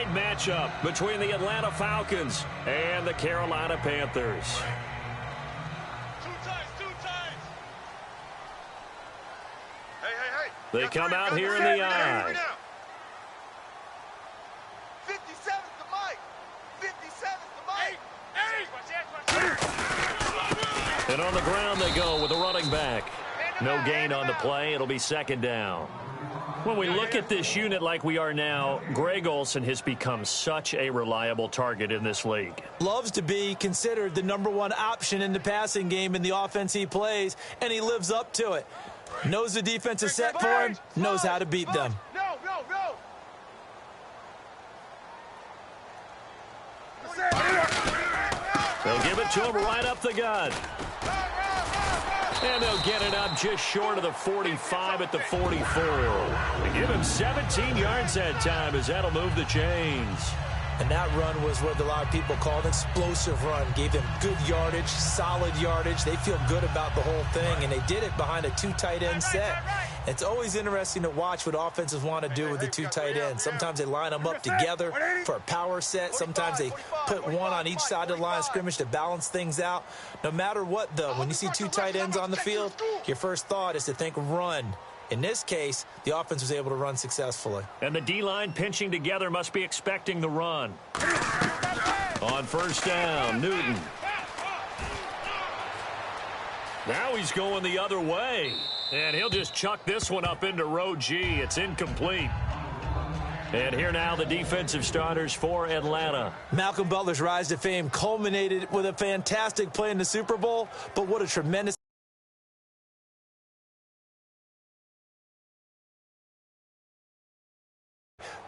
night matchup between the Atlanta Falcons and the Carolina Panthers. They come out here in the eye. 57's the mic. 57's the mic. And on the ground they go with the running back. No gain on the play. It'll be second down. When we look at this unit like we are now, Greg Olsen has become such a reliable target in this league. Loves to be considered the #1 option in the passing game in the offense he plays, and he lives up to it. Knows the defense is set for him, knows how to beat them. They'll give it to him right up the gut. And they'll get it up just short of the 45 at the 44. They give him 17 yards that time as that'll move the chains. And that run was what a lot of people call an explosive run. Gave them good yardage, solid yardage. They feel good about the whole thing, and they did it behind a 2 tight end set. It's always interesting to watch what offenses want to do with the 2 tight ends. Sometimes they line them up together for a power set. Sometimes they put one on each side of the line of scrimmage to balance things out. No matter what, though, when you see 2 tight ends on the field, your first thought is to think run. In this case, the offense was able to run successfully. And the D-line pinching together must be expecting the run. On first down, Newton. Now he's going the other way. And he'll just chuck this one up into row G. It's incomplete. And here now the defensive starters for Atlanta. Malcolm Butler's rise to fame culminated with a fantastic play in the Super Bowl, but what a tremendous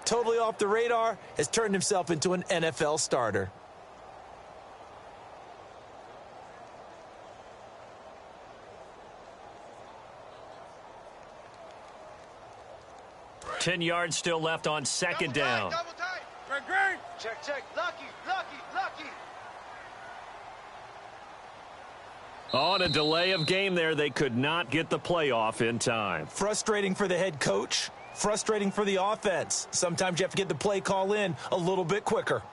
totally off the radar, has turned himself into an NFL starter. Ten yards still left on second down. Double tight. Check. Lucky. On a delay of game there, they could not get the playoff in time. Frustrating for the head coach. Frustrating for the offense. Sometimes you have to get the play call in a little bit quicker.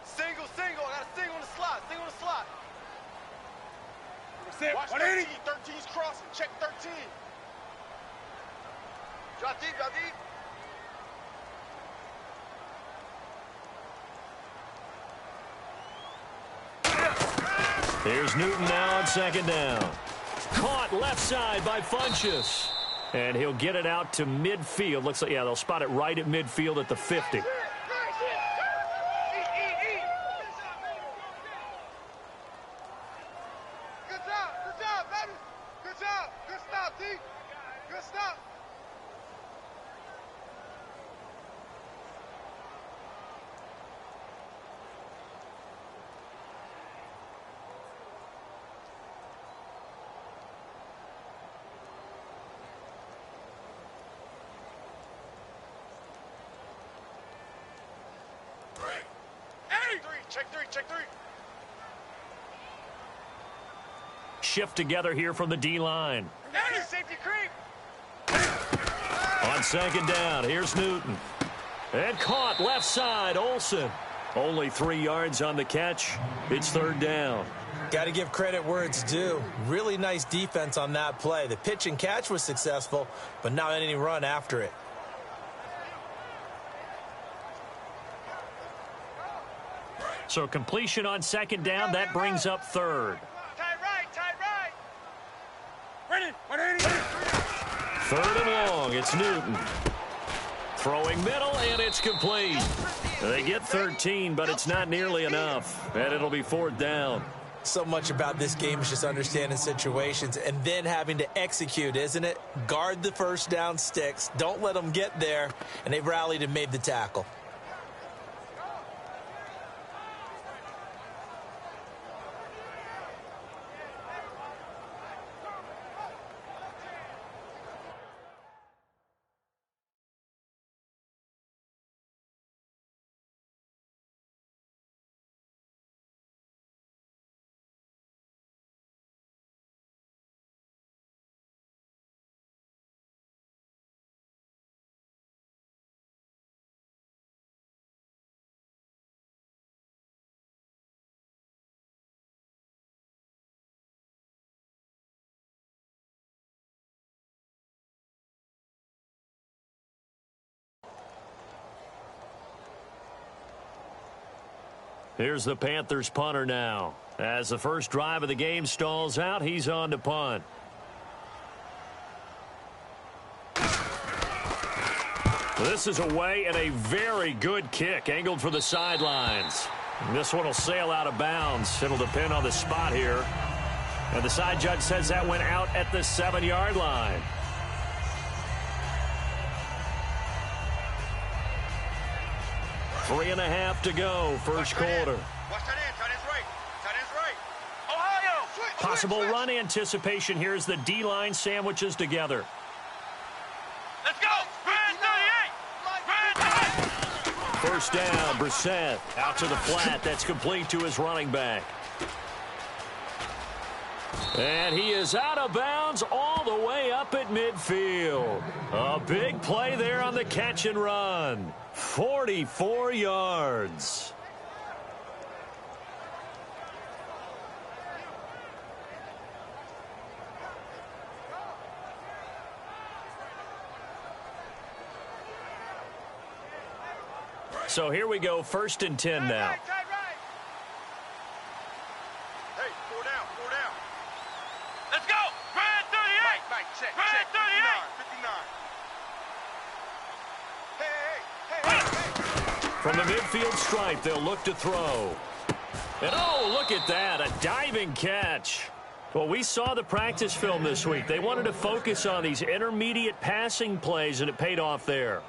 Single. I got a single in the slot. Watch 13. 13's crossing. Check 13. Drop deep. Here's Newton now on second down. Caught left side by Funchess. And he'll get it out to midfield. Looks like, yeah, they'll spot it right at midfield at the 50. Good job, baby. Good job. Good stop, D. Good stop. Check three. Shift together here from the D-line. Safety creep. On second down, here's Newton. And caught left side, Olsen. Only 3 yards on the catch. It's third down. Got to give credit where it's due. Really nice defense on that play. The pitch and catch was successful, but not any run after it. So completion on second down, that brings up third. Tight right. Ready. Third and long, it's Newton. Throwing middle, and it's complete. They get 13, but it's not nearly enough, and it'll be fourth down. So much about this game is just understanding situations and then having to execute, isn't it? Guard the first down sticks. Don't let them get there, and they rallied and made the tackle. Here's the Panthers punter now. As the first drive of the game stalls out, he's on to punt. This is away and a very good kick, angled for the sidelines. This one will sail out of bounds. It'll depend on the spot here. And the side judge says that went out at the 7-yard line. Three and a half to go, first quarter. Possible run anticipation here as the D-line sandwiches together. Let's go! First down, Brissett out to the flat. That's complete to his running back. And he is out of bounds all the way up at midfield. A big play there on the catch and run. 44 yards. So here we go, 1st and 10 now. Hey, 4 down. Let's go! Grand 38! Mike, check. Grand 38! Hey. From the midfield stripe, they'll look to throw. And oh, look at that, a diving catch. Well, we saw the practice film this week. They wanted to focus on these intermediate passing plays, and it paid off there.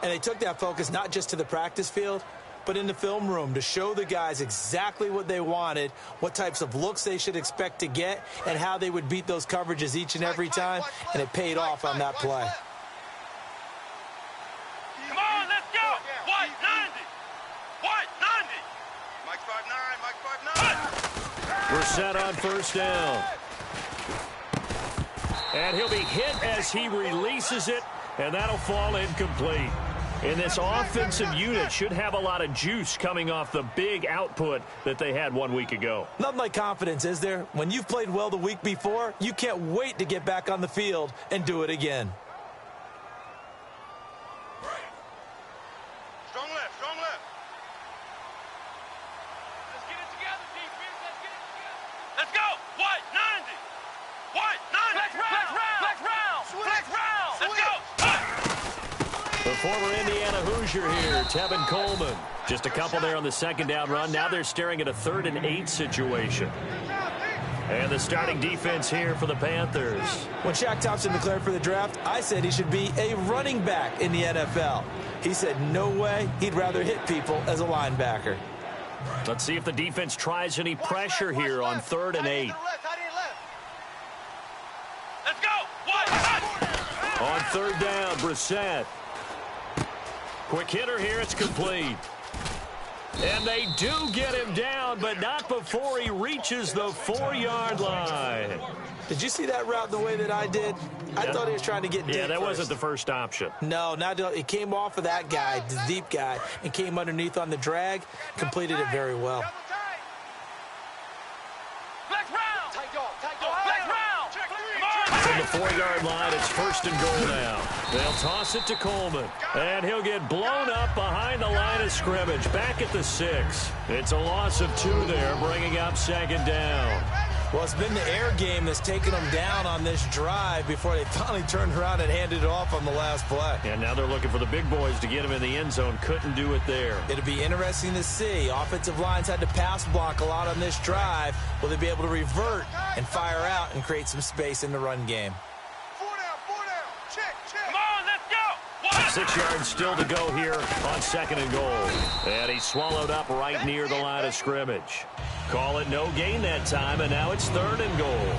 And they took that focus not just to the practice field, but in the film room to show the guys exactly what they wanted, what types of looks they should expect to get, and how they would beat those coverages each and every time, and it paid off on that play. Come on, let's go! White 90! White 90! Mike 5'9", We're set on first down. And he'll be hit as he releases it, and that'll fall incomplete. And this offensive unit should have a lot of juice coming off the big output that they had 1 week ago. Nothing like confidence, is there? When you've played well the week before, you can't wait to get back on the field and do it again. Strong left. Let's get it together, defense. Let's get it together. Let's go! White 90! White 90! Flex round! Let's go! The former Indiana Hoosier here, Tevin Coleman. Just a couple there on the second down run. Now they're staring at a 3rd and 8 situation. And the starting defense here for the Panthers. When Shaq Thompson declared for the draft, I said he should be a running back in the NFL. He said no way, he'd rather hit people as a linebacker. Let's see if the defense tries any pressure here on 3rd and 8. Let's go! On 3rd down, Brissett. Quick hitter here, it's complete. And they do get him down, but not before he reaches the 4-yard line. Did you see that route the way that I did? I thought he was trying to get deep. Yeah, that first. wasn't the first option. No, it came off of that guy, the deep guy, and came underneath on the drag, completed it very well. From the 4-yard line, it's 1st and goal now. They'll toss it to Coleman, and he'll get blown up behind the line of scrimmage, back at the 6. It's a loss of 2 there, bringing up 2nd down. Well, it's been the air game that's taken them down on this drive before they finally turned around and handed it off on the last play. And now they're looking for the big boys to get him in the end zone. Couldn't do it there. It'll be interesting to see. Offensive lines had to pass block a lot on this drive. Will they be able to revert and fire out and create some space in the run game? 4 down. Check. Come on, let's go! 6 yards still to go here on 2nd and goal. And he's swallowed up right near the line of scrimmage. Call it no gain that time, and now it's 3rd and goal.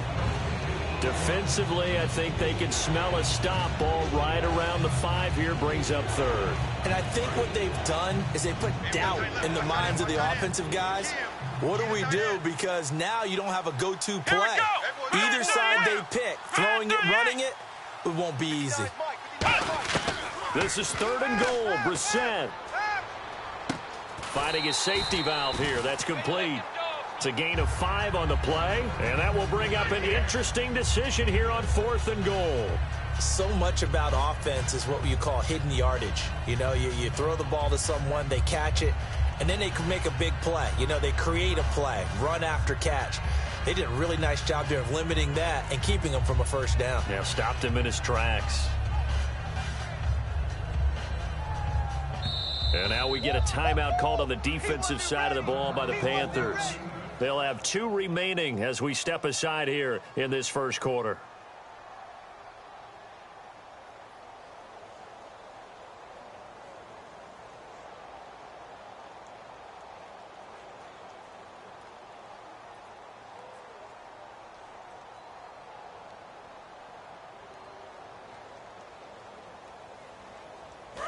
Defensively, I think they can smell a stop. Ball right around the 5 here, brings up 3rd. And I think what they've done is they put doubt in the minds of the offensive guys. What do we do? Because now you don't have a go-to play. Either side they pick, throwing it, running it, it won't be easy. This is 3rd and goal. Brissett finding his safety valve here. That's complete. It's a gain of 5 on the play, and that will bring up an interesting decision here on 4th and goal. So much about offense is what you call hidden yardage. You know, you throw the ball to someone, they catch it, and then they can make a big play. You know, they create a play, run after catch. They did a really nice job there of limiting that and keeping him from a first down. Yeah, stopped him in his tracks. And now we get a timeout called on the defensive side of the ball by the Panthers. They'll have 2 remaining as we step aside here in this first quarter.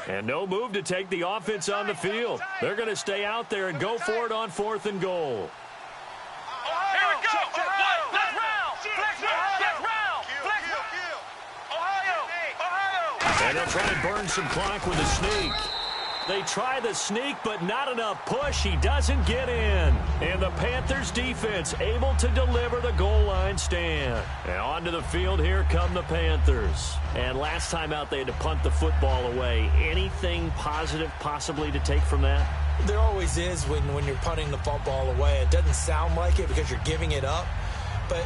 And no move to take the offense on the field. They're going to stay out there and go for it on 4th and goal. Here we go. Flex round. Flex round. Ohio. And they'll try and burn some clock with a sneak. They try the sneak, but not enough push. He doesn't get in. And the Panthers defense able to deliver the goal line stand. And onto the field, here come the Panthers. And last time out, they had to punt the football away. Anything positive possibly to take from that? There always is when you're punting the football away. It doesn't sound like it because you're giving it up, but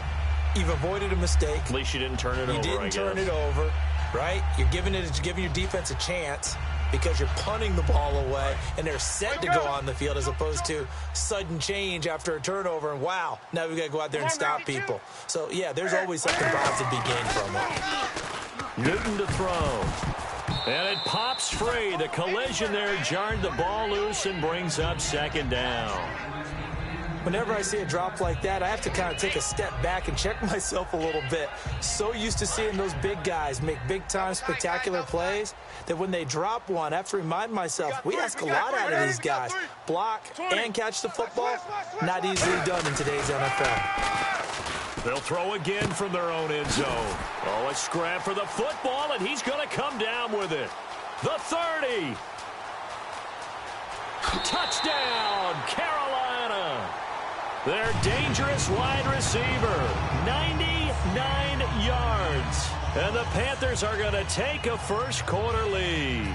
you've avoided a mistake. At least you didn't turn it over, I guess. You didn't turn it over, right? You're giving your defense a chance because you're punting the ball away, and they're set to go on the field as opposed to sudden change after a turnover, and wow, now we've got to go out there and stop people. So, yeah, there's always something positive to be gained from it. Newton to throw. And it pops free. The collision there jarred the ball loose and brings up 2nd down. Whenever I see a drop like that, I have to kind of take a step back and check myself a little bit. So used to seeing those big guys make big-time spectacular plays that when they drop one, I have to remind myself, we ask a lot out of these guys. Block and catch the football, not easily done in today's NFL. They'll throw again from their own end zone. Oh, a scrap for the football, and he's going to come down with it. The 30. Touchdown, Carolina. Their dangerous wide receiver, 99 yards. And the Panthers are going to take a first quarter lead.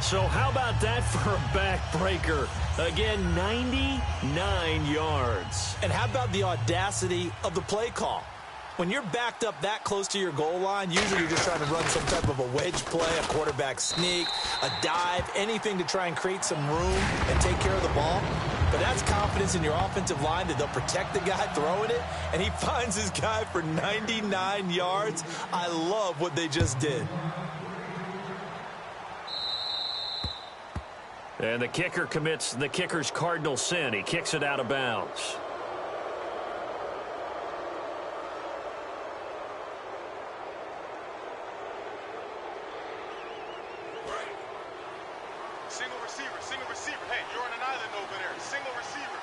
So how about that for a backbreaker? Again, 99 yards. And how about the audacity of the play call? When you're backed up that close to your goal line, usually you're just trying to run some type of a wedge play, a quarterback sneak, a dive, anything to try and create some room and take care of the ball. But that's confidence in your offensive line that they'll protect the guy throwing it, and he finds his guy for 99 yards. I love what they just did. And the kicker commits the kicker's cardinal sin. He kicks it out of bounds. Single receiver. Hey, you're on an island over there. Single receiver.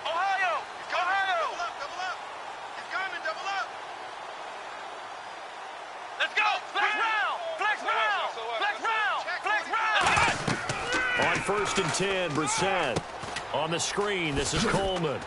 Ohio! Double up. He's coming, double up. Let's go! Flex round! On 1st and 10, Brissett. On the screen, this is Coleman.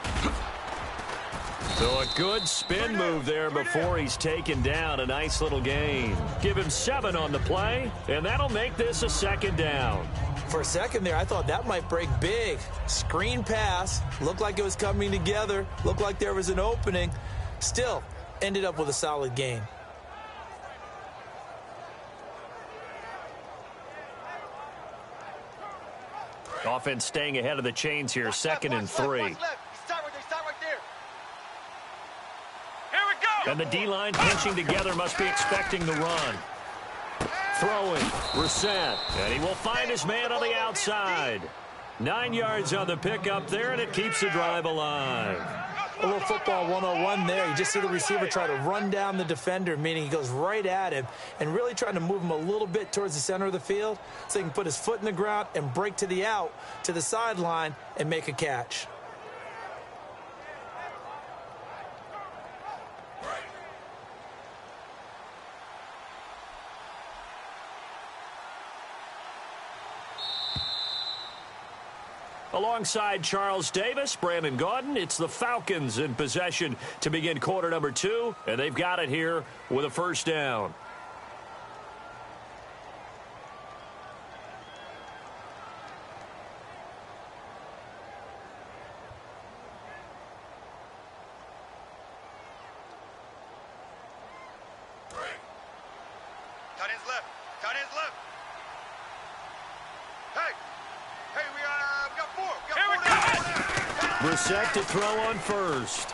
So a good spin move there before he's taken down. A nice little gain. Give him 7 on the play, and that'll make this a 2nd down. For a second there, I thought that might break big. Screen pass. Looked like it was coming together. Looked like there was an opening. Still, ended up with a solid gain. Offense staying ahead of the chains here. 2nd and 3. And the D-line pinching together, must be expecting the run. Throwing, Brissett, and he will find his man on the outside. 9 yards on the pickup there, and it keeps the drive alive. A little football 101 there. You just see the receiver try to run down the defender, meaning he goes right at him and really trying to move him a little bit towards the center of the field so he can put his foot in the ground and break to the out, to the sideline, and make a catch. Alongside Charles Davis, Brandon Gaudin, it's the Falcons in possession to begin quarter number 2, and they've got it here with a 1st down. Tight end's left. Tight end's left. Hey, we got four. Here we go. Brissett to throw on first.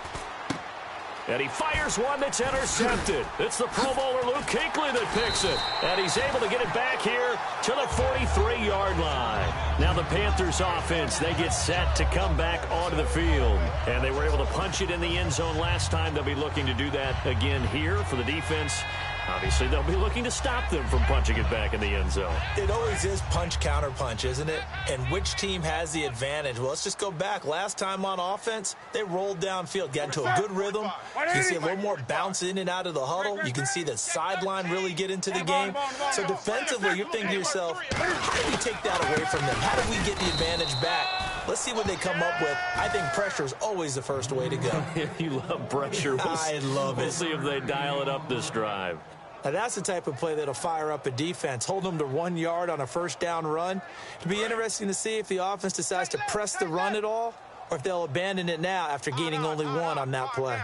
And he fires one that's intercepted. It's the Pro Bowler Luke Kuechly that picks it. And he's able to get it back here to the 43-yard line. Now the Panthers offense, they get set to come back onto the field. And they were able to punch it in the end zone last time. They'll be looking to do that again here for the defense. Obviously, they'll be looking to stop them from punching it back in the end zone. It always is punch, counter punch, isn't it? And which team has the advantage? Well, let's just go back. Last time on offense, they rolled downfield, got into a good rhythm. You can see a little more bounce in and out of the huddle. You can see the sideline really get into the game. So defensively, you're thinking to yourself, how do we take that away from them? How do we get the advantage back? Let's see what they come up with. I think pressure is always the first way to go. You love pressure. I love it. We'll see if they dial it up this drive. Now, that's the type of play that'll fire up a defense. Hold them to 1 yard on a first down run. It'll be interesting to see if the offense decides to press the run at all or if they'll abandon it now after gaining only one on that play.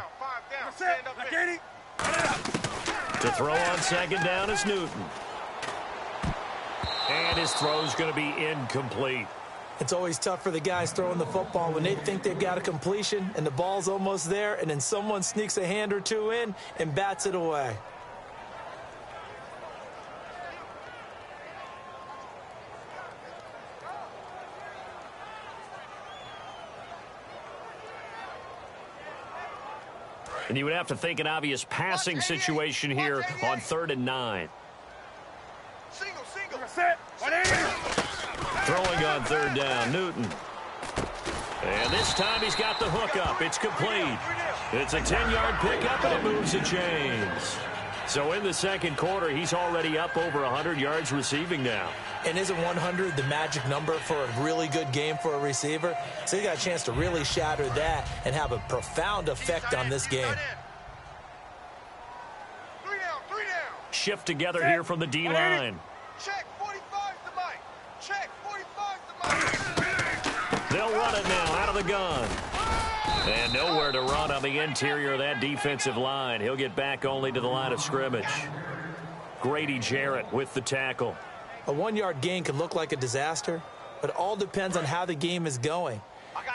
To throw on second down is Newton. And his throw's going to be incomplete. It's always tough for the guys throwing the football when they think they've got a completion and the ball's almost there, and then someone sneaks a hand or two in and bats it away. And you would have to think an obvious passing situation here on 3rd and 9. Single. Throwing on 3rd down, Newton. And this time he's got the hook up. It's complete. It's a 10-yard pickup, and it moves the chains. So in the second quarter, he's already up over 100 yards receiving now. And isn't 100 the magic number for a really good game for a receiver? So he got a chance to really shatter that and have a profound effect on this game. 3 down. Shift together here from the D-line. Check, 45's the mic. Check, 45's the mic. They'll run it now out of the gun. And nowhere to run on the interior of that defensive line. He'll get back only to the line of scrimmage. Grady Jarrett with the tackle. A 1-yard gain could look like a disaster, but it all depends on how the game is going.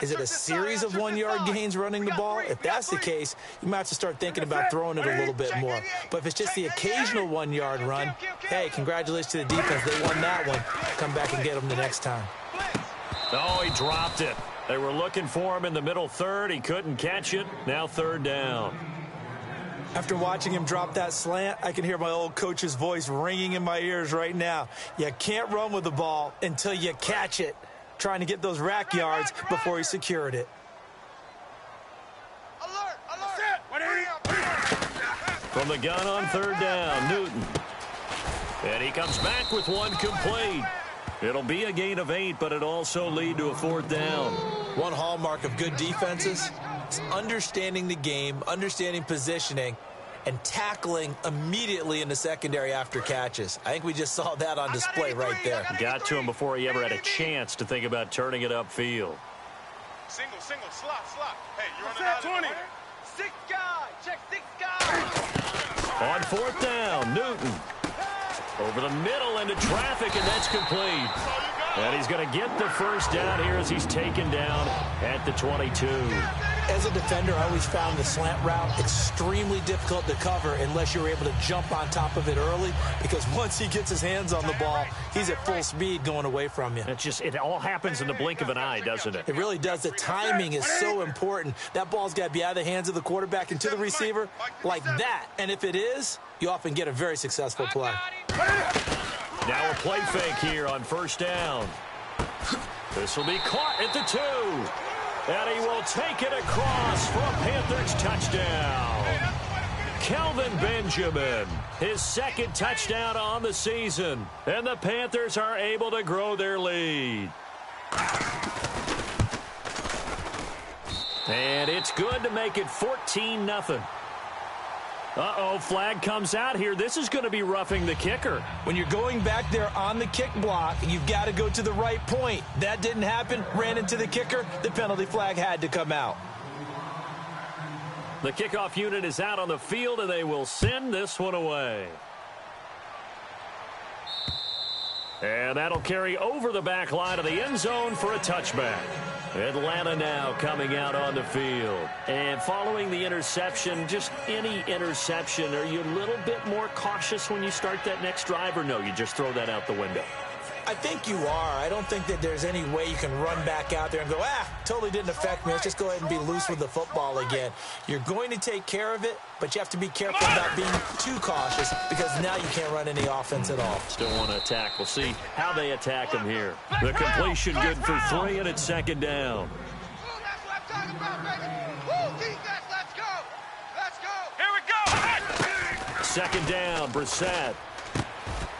Is it a series of 1-yard gains running the ball? If that's the case, you might have to start thinking about throwing it a little bit more. But if it's just the occasional 1-yard run, hey, congratulations to the defense. They won that one. Come back and get them the next time. Oh, he dropped it. They were looking for him in the middle third. He couldn't catch it. Now 3rd down. After watching him drop that slant, I can hear my old coach's voice ringing in my ears right now. You can't run with the ball until you catch it. Trying to get those rack yards before he secured it. From the gun on 3rd down, Newton. And he comes back with one complete. It'll be a gain of 8, but it'll also lead to a 4th down. One hallmark of good defenses is understanding the game, understanding positioning, and tackling immediately in the secondary after catches. I think we just saw that on display right there. Got to him before he ever had a chance to think about turning it upfield. Single, slot. Hey, you're running out of 20. 6 guys, check 6 guys. On 4th down, Newton. Over the middle into traffic, and that's complete. And he's going to get the first down here as he's taken down at the 22. As a defender, I always found the slant route extremely difficult to cover unless you're able to jump on top of it early, because once he gets his hands on the ball, he's at full speed going away from you. It all happens in the blink of an eye, doesn't it? It really does. The timing is so important. That ball's got to be out of the hands of the quarterback and to the receiver like that. And if it is, you often get a very successful play. Now a play fake here on 1st down. This will be caught at the 2. And he will take it across for a Panthers touchdown. Kelvin Benjamin, his 2nd touchdown on the season. And the Panthers are able to grow their lead. And it's good to make it 14-0. Uh-oh, flag comes out here. This is going to be roughing the kicker. When you're going back there on the kick block, you've got to go to the right point. That didn't happen. Ran into the kicker. The penalty flag had to come out. The kickoff unit is out on the field, and they will send this one away. And that'll carry over the back line of the end zone for a touchback. Atlanta now coming out on the field. And following the interception, just any interception, are you a little bit more cautious when you start that next drive, or no, you just throw that out the window? I think you are. I don't think that there's any way you can run back out there and go, totally didn't affect me. Let's just go ahead and be loose with the football again. You're going to take care of it, but you have to be careful about being too cautious because now you can't run any offense at all. Still want to attack. We'll see how they attack him here. The completion good for 3, and it's second down. That's what I'm talking about, baby. Woo, defense, let's go. Let's go. Here we go. Second down, Brissett.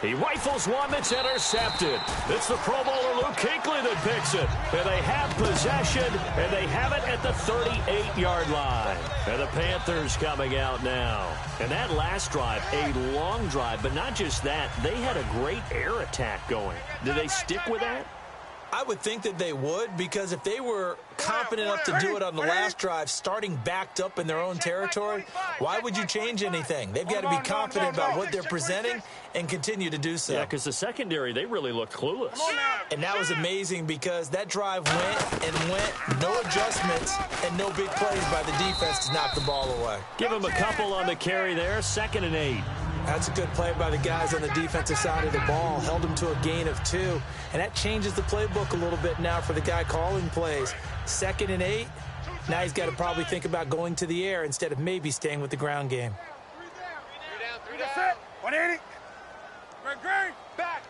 He rifles one that's intercepted. It's the Pro Bowler Luke Kuechly that picks it. And they have possession, and they have it at the 38-yard line. And the Panthers coming out now. And that last drive, a long drive, but not just that. They had a great air attack going. Do they stick with that? I would think that they would, because if they were confident enough to do it on the last drive, starting backed up in their own territory, why would you change anything? They've got to be confident about what they're presenting and continue to do so. Yeah, because the secondary, they really looked clueless. And that was amazing because that drive went and went, no adjustments and no big plays by the defense to knock the ball away. Give him a couple on the carry there, 2nd and 8. That's a good play by the guys on the defensive side of the ball. Held him to a gain of 2. And that changes the playbook a little bit now for the guy calling plays. 2nd and 8. Now he's got to probably think about going to the air instead of maybe staying with the ground game. 3 down. 180. Great. Back.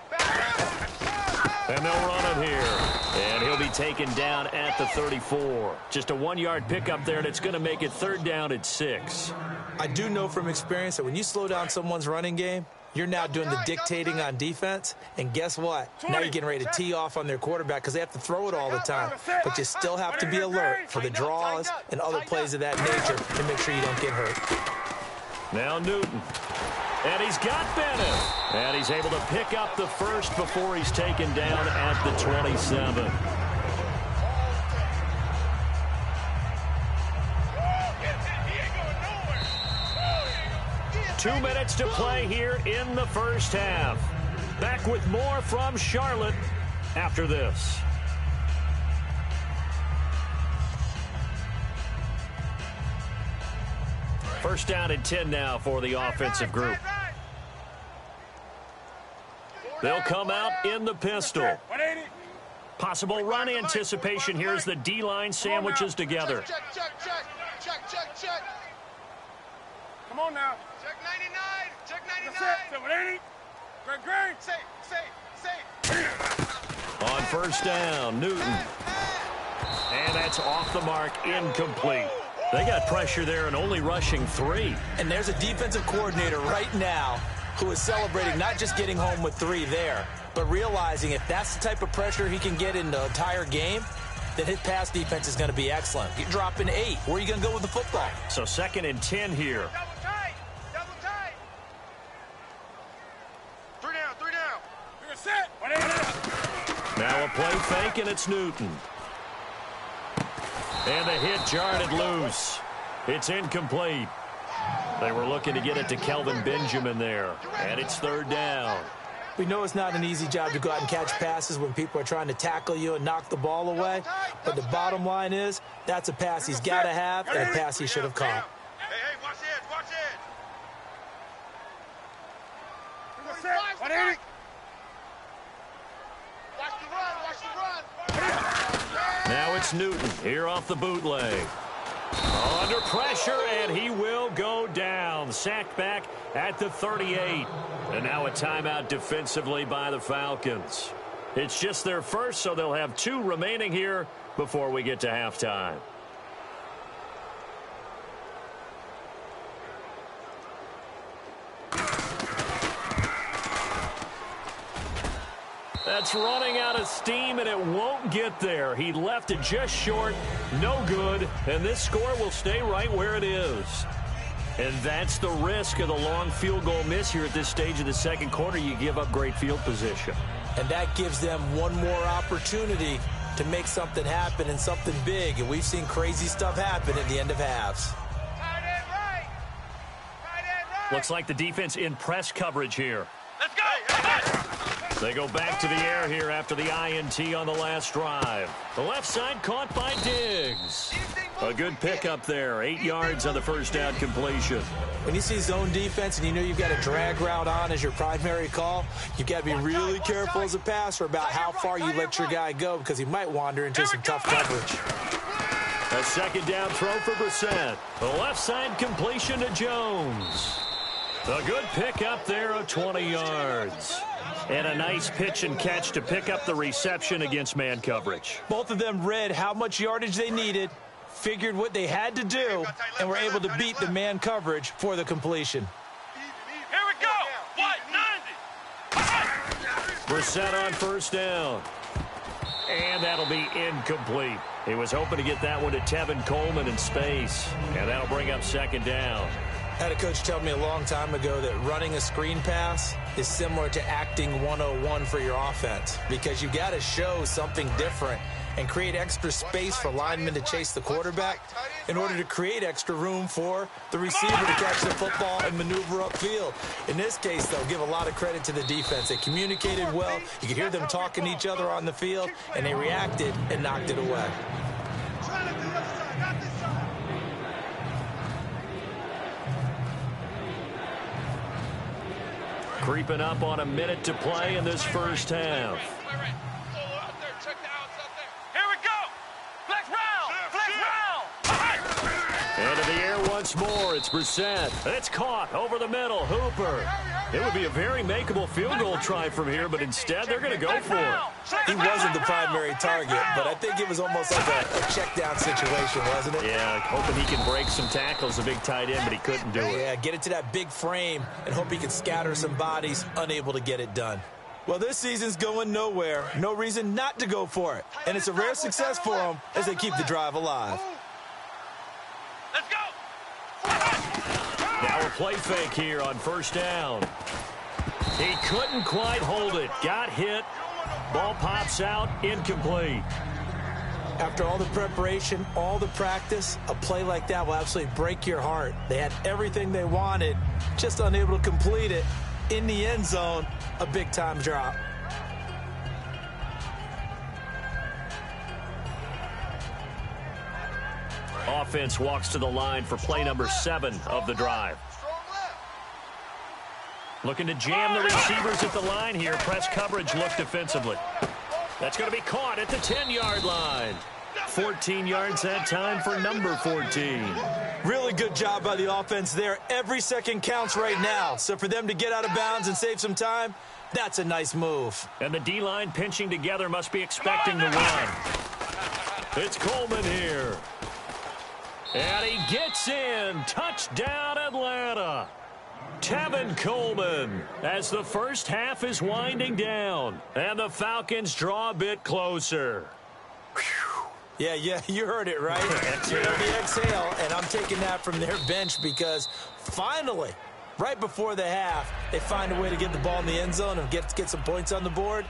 And they'll run it here. And he'll be taken down at the 34. Just a 1-yard pickup there, and it's going to make it 3rd down at 6. I do know from experience that when you slow down someone's running game, you're now doing the dictating on defense. And guess what? Now you're getting ready to tee off on their quarterback because they have to throw it all the time. But you still have to be alert for the draws and other plays of that nature to make sure you don't get hurt. Now Newton. And he's got Bennett. And he's able to pick up the first before he's taken down at the 27. 2 minutes to play here in the first half. Back with more from Charlotte after this. First down and 10 now for the offensive group. They'll come out in the pistol. Possible run anticipation. Here's the D-line sandwiches together. Check. Come on now. Check 99. 180. Great. Say. On first down, Newton. And that's off the mark, incomplete. They got pressure there and only rushing 3. And there's a defensive coordinator right now who is celebrating not just getting home with 3 there, but realizing if that's the type of pressure he can get in the entire game, then his pass defense is going to be excellent. You're dropping 8. Where are you going to go with the football? So 2nd and 10 here. Double tight. 3 down. You're set. Now a play fake, and it's Newton. And the hit jarred it loose. It's incomplete. They were looking to get it to Kelvin Benjamin there. And it's 3rd down. We know it's not an easy job to go out and catch passes when people are trying to tackle you and knock the ball away. But the bottom line is, that's a pass he's got to have and a pass he should have caught. Hey, watch it. 180. Watch the run. Now it's Newton here off the bootleg. Under pressure, and he will go down. Sacked back at the 38. And now a timeout defensively by the Falcons. It's just their first, so they'll have 2 remaining here before we get to halftime. That's running out of steam, and it won't get there. He left it just short, no good, and this score will stay right where it is. And that's the risk of the long field goal miss here at this stage of the second quarter. You give up great field position. And that gives them one more opportunity to make something happen and something big. And we've seen crazy stuff happen at the end of halves. Tight end right. Looks like the defense in press coverage here. Let's go. They go back to the air here after the INT on the last drive. The left side caught by Diggs. A good pickup there. 8 yards on the first down completion. When you see zone defense and you know you've got a drag route on as your primary call, you've got to be really careful as a passer about how far you let your guy go because he might wander into some tough coverage. A second down throw for Brissett. The left side completion to Jones. A good pickup there of 20 yards. And a nice pitch and catch to pick up the reception against man coverage. Both of them read how much yardage they needed, figured what they had to do, and were able to beat the man coverage for the completion. Here we go. What? 90. Brissett on first down. And that'll be incomplete. He was hoping to get that one to Tevin Coleman in space. And that'll bring up second down. I had a coach tell me a long time ago that running a screen pass is similar to acting 101 for your offense because you got to show something different and create extra space for linemen to chase the quarterback in order to create extra room for the receiver to catch the football and maneuver upfield. In this case, though, give a lot of credit to the defense. They communicated well. You could hear them talking to each other on the field, and they reacted and knocked it away. Creeping up on a minute to play in this first half. Here we go. Flex round. Flex round. Into the air once more. It's Brissett. It's caught over the middle. Hooper. It would be a very makeable field goal try from here, but instead they're going to go for it. He wasn't the primary target, but I think it was almost like a check down situation, wasn't it? Yeah, hoping he can break some tackles, a big tight end, but he couldn't do it. Yeah, get it to that big frame and hope he can scatter some bodies, unable to get it done. Well, this season's going nowhere. No reason not to go for it. And it's a rare success for them as they keep the drive alive. Let's go. Now a play fake here on first down. He couldn't quite hold it. Got hit. Ball pops out. Incomplete. After all the preparation, all the practice, a play like that will absolutely break your heart. They had everything they wanted, just unable to complete it. In the end zone, a big-time drop. Offense walks to the line for play number 7 of the drive. Looking to jam the receivers at the line here. Press coverage look defensively. That's going to be caught at the 10-yard line. 14 yards that time for number 14. Really good job by the offense there. Every second counts right now. So for them to get out of bounds and save some time, that's a nice move. And the D-line pinching together must be expecting the run. It's Coleman here. And he gets in. Touchdown, Atlanta. Tevin Coleman as the first half is winding down. And the Falcons draw a bit closer. Yeah, you heard it, right? You heard the exhale, and I'm taking that from their bench because finally, right before the half, they find a way to get the ball in the end zone and get some points on the board.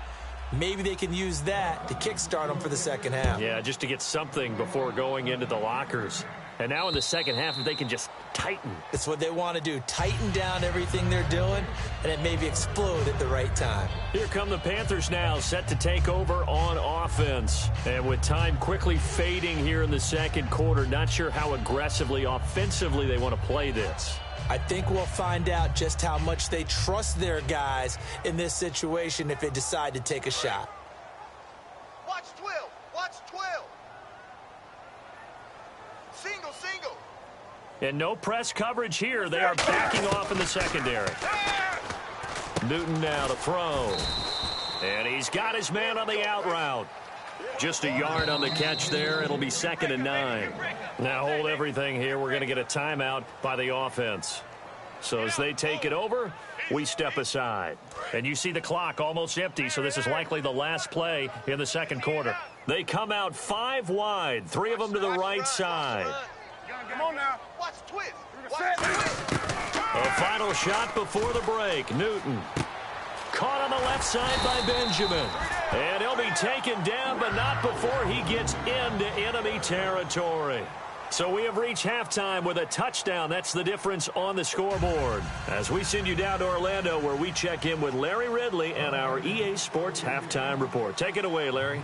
Maybe they can use that to kickstart them for the second half. Yeah, just to get something before going into the lockers. And now in the second half, if they can just tighten. It's what they want to do. Tighten down everything they're doing, and it maybe explode at the right time. Here come the Panthers now, set to take over on offense. And with time quickly fading here in the second quarter, not sure how aggressively, offensively they want to play this. I think we'll find out just how much they trust their guys in this situation if they decide to take a shot. Watch 12. Watch 12. Single. And no press coverage here. They are backing off in the secondary. Newton now to throw. And he's got his man on the out route. Just a yard on the catch there. It'll be 2nd and 9. Now hold everything here. We're going to get a timeout by the offense. So as they take it over, we step aside. And you see the clock almost empty, so this is likely the last play in the second quarter. They come out 5 wide, 3 of them to the right side. Come on now. Watch twist. Watch twist. A final shot before the break. Newton. Caught on the left side by Benjamin. And he'll be taken down, but not before he gets into enemy territory. So we have reached halftime with a touchdown. That's the difference on the scoreboard. As we send you down to Orlando, where we check in with Larry Ridley and our EA Sports Halftime Report. Take it away, Larry.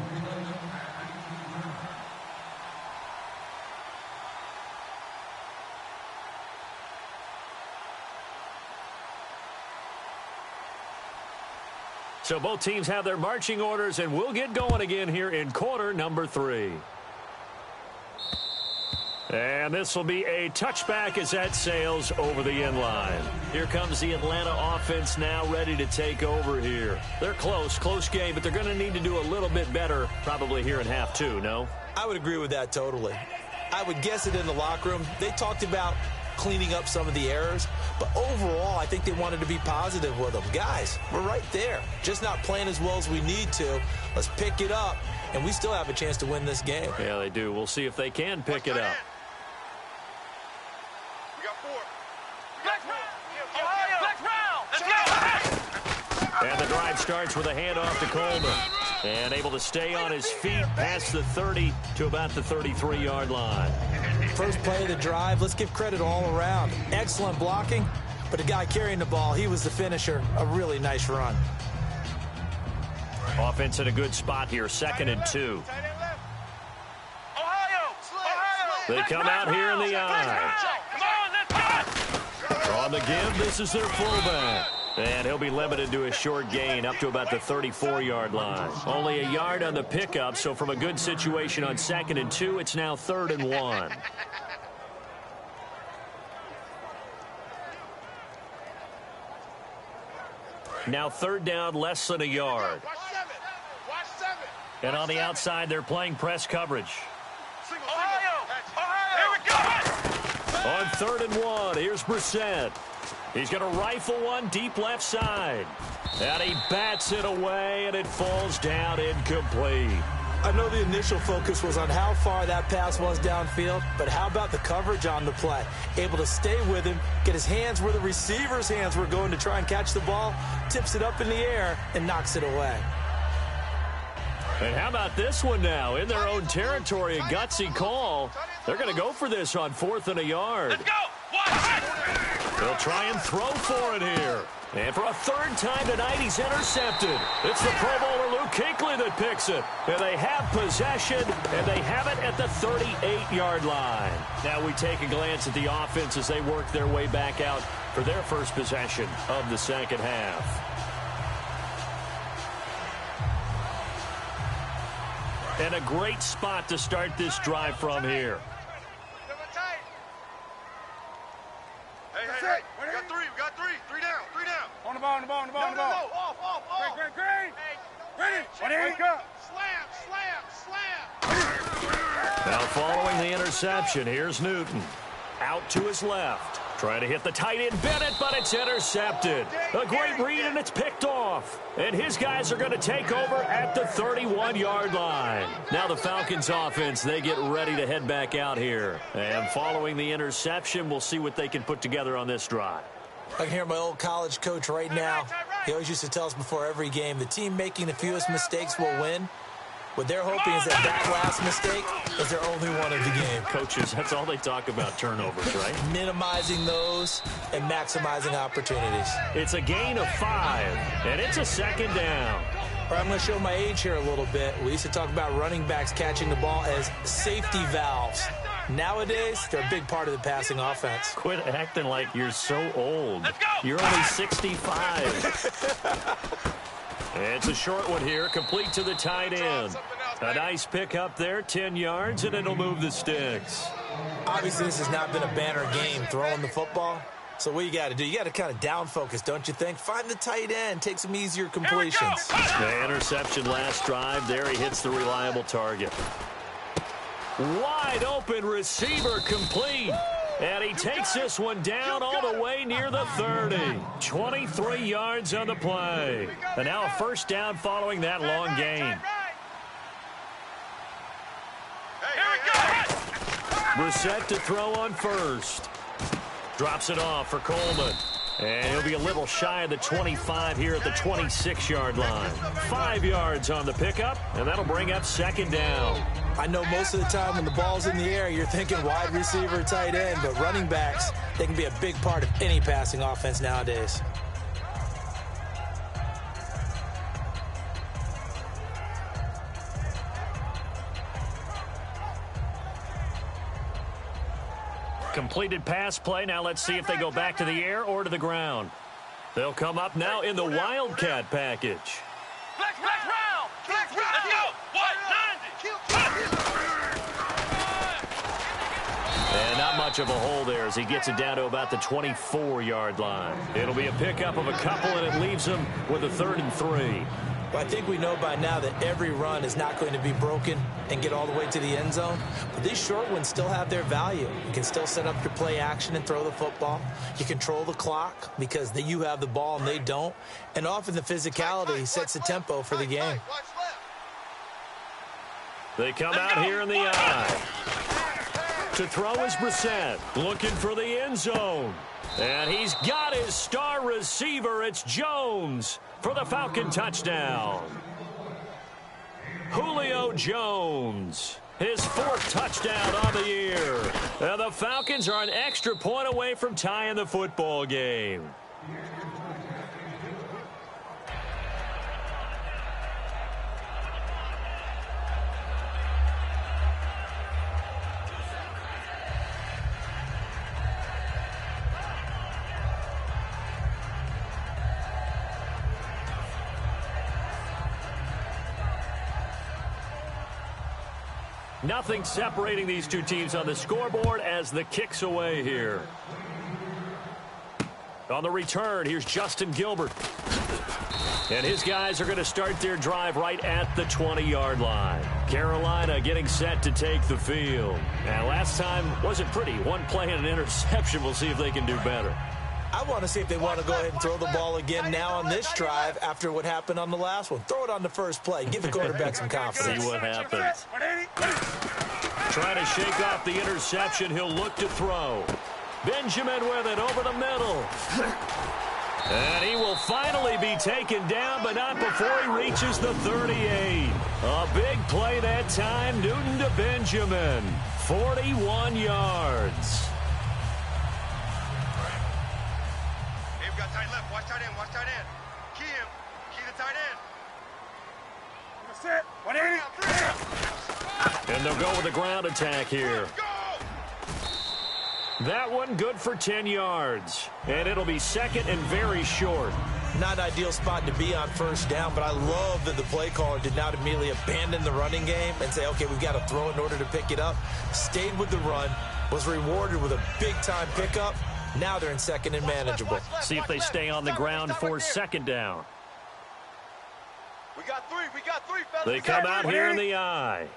So both teams have their marching orders, and we'll get going again here in quarter number 3. And this will be a touchback as that sails over the end line. Here comes the Atlanta offense now ready to take over here. They're close game, but they're going to need to do a little bit better probably here in half 2, no? I would agree with that totally. I would guess it in the locker room. They talked about cleaning up some of the errors, but overall I think they wanted to be positive with them. Guys, we're right there, just not playing as well as we need to. Let's pick it up, and we still have a chance to win this game. Yeah, they do. We'll see if they can pick it up. We got 4. Ohio! Let's go! And the drive starts with a handoff to Coleman. And able to stay on his feet past the 30 to about the 33-yard line. First play of the drive, let's give credit all around. Excellent blocking, but the guy carrying the ball, he was the finisher. A really nice run. Offense in a good spot here, 2nd and 2. Ohio! They come out here in the eye. Come on, let's go! On the give, this is their fullback. And he'll be limited to a short gain up to about the 34-yard line. Only a yard on the pickup, so from a good situation on 2nd and 2, it's now 3rd and 1. Now 3rd down, less than a yard. Watch 7. And on the outside, they're playing press coverage. Ohio! Here we go! On 3rd and 1, here's Brissett. He's going to rifle one deep left side. And he bats it away, and it falls down incomplete. I know the initial focus was on how far that pass was downfield, but how about the coverage on the play? Able to stay with him, get his hands where the receiver's hands were going to try and catch the ball, tips it up in the air, and knocks it away. And how about this one now? In their own territory, a gutsy call. They're going to go for this on 4th and a yard. Let's go! Watch! They'll try and throw for it here. And for a 3rd time tonight, he's intercepted. It's the Pro Bowler Luke Kuechly that picks it. And they have possession, and they have it at the 38-yard line. Now we take a glance at the offense as they work their way back out for their first possession of the second half. And a great spot to start this drive from here. Hey. We got three. 3 down. On the ball. No. Off. Great. Ready? Wake up. Slam. Now following the interception, here's Newton. Out to his left. Trying to hit the tight end Bennett, but it's intercepted. A great read, and it's picked off. And his guys are going to take over at the 31-yard line. Now the Falcons offense, they get ready to head back out here. And following the interception, we'll see what they can put together on this drive. I can hear my old college coach right now. He always used to tell us before every game, the team making the fewest mistakes will win. What they're hoping is that last mistake is their only one of the game. Coaches, that's all they talk about, turnovers, right? Minimizing those and maximizing opportunities. It's a gain of 5, and it's a 2nd down. All right, I'm going to show my age here a little bit. We used to talk about running backs catching the ball as safety valves. Nowadays, they're a big part of the passing offense. Quit acting like you're so old. You're only 65. It's a short one here, complete to the tight end. A nice pickup there, 10 yards, and it'll move the sticks. Obviously, this has not been a banner game throwing the football. So what you got to do, you got to kind of down focus, don't you think? Find the tight end, take some easier completions. The interception last drive, there he hits the reliable target. Wide open receiver complete. And he takes this one down all the way near the 30. 23 yards on the play. And now a first down following that long gain. Brissett to throw on first. Drops it off for Coleman. And he'll be a little shy of the 25 here at the 26-yard line. 5 yards on the pickup, and that'll bring up 2nd down. I know most of the time when the ball's in the air, you're thinking wide receiver, tight end, but running backs, they can be a big part of any passing offense nowadays. Completed pass play. Now let's see if they go back to the air or to the ground. They'll come up now in the Wildcat package. Flex round. Let's go. What? 90. And not much of a hole there as he gets it down to about the 24-yard line. It'll be a pickup of a couple, and it leaves him with a 3rd and 3. But I think we know by now that every run is not going to be broken and get all the way to the end zone. But these short ones still have their value. You can still set up your play action and throw the football. You control the clock because you have the ball and they don't. And often the physicality sets the tempo for the game. They come out here in the eye. To throw is Brissett, looking for the end zone. And he's got his star receiver. It's Jones for the Falcon touchdown. Julio Jones, his 4th touchdown on the year. And the Falcons are an extra point away from tying the football game. Nothing separating these two teams on the scoreboard as the kick's away here. On the return, here's Justin Gilbert. And his guys are going to start their drive right at the 20-yard line. Carolina getting set to take the field. And last time wasn't pretty. One play and an interception. We'll see if they can do better. I want to see if they want to go ahead and throw the ball again now on this drive after what happened on the last one. Throw it on the first play. Give the quarterback some confidence. See what happens. Trying to shake off the interception. He'll look to throw. Benjamin with it over the middle. And he will finally be taken down, but not before he reaches the 38. A big play that time. Newton to Benjamin. 41 yards. Got tight left. Watch tight end. Watch tight end. Key him. Key the tight end. That's it. And they'll go with a ground attack here. That one good for 10 yards. And it'll be 2nd and very short. Not an ideal spot to be on first down, but I love that the play caller did not immediately abandon the running game and say, okay, we've got to throw it in order to pick it up. Stayed with the run, was rewarded with a big-time pickup. Now they're in 2nd and manageable. See if they stay on the ground for 2nd down. We got 3. We got 3, fellas. They come out here in the eye.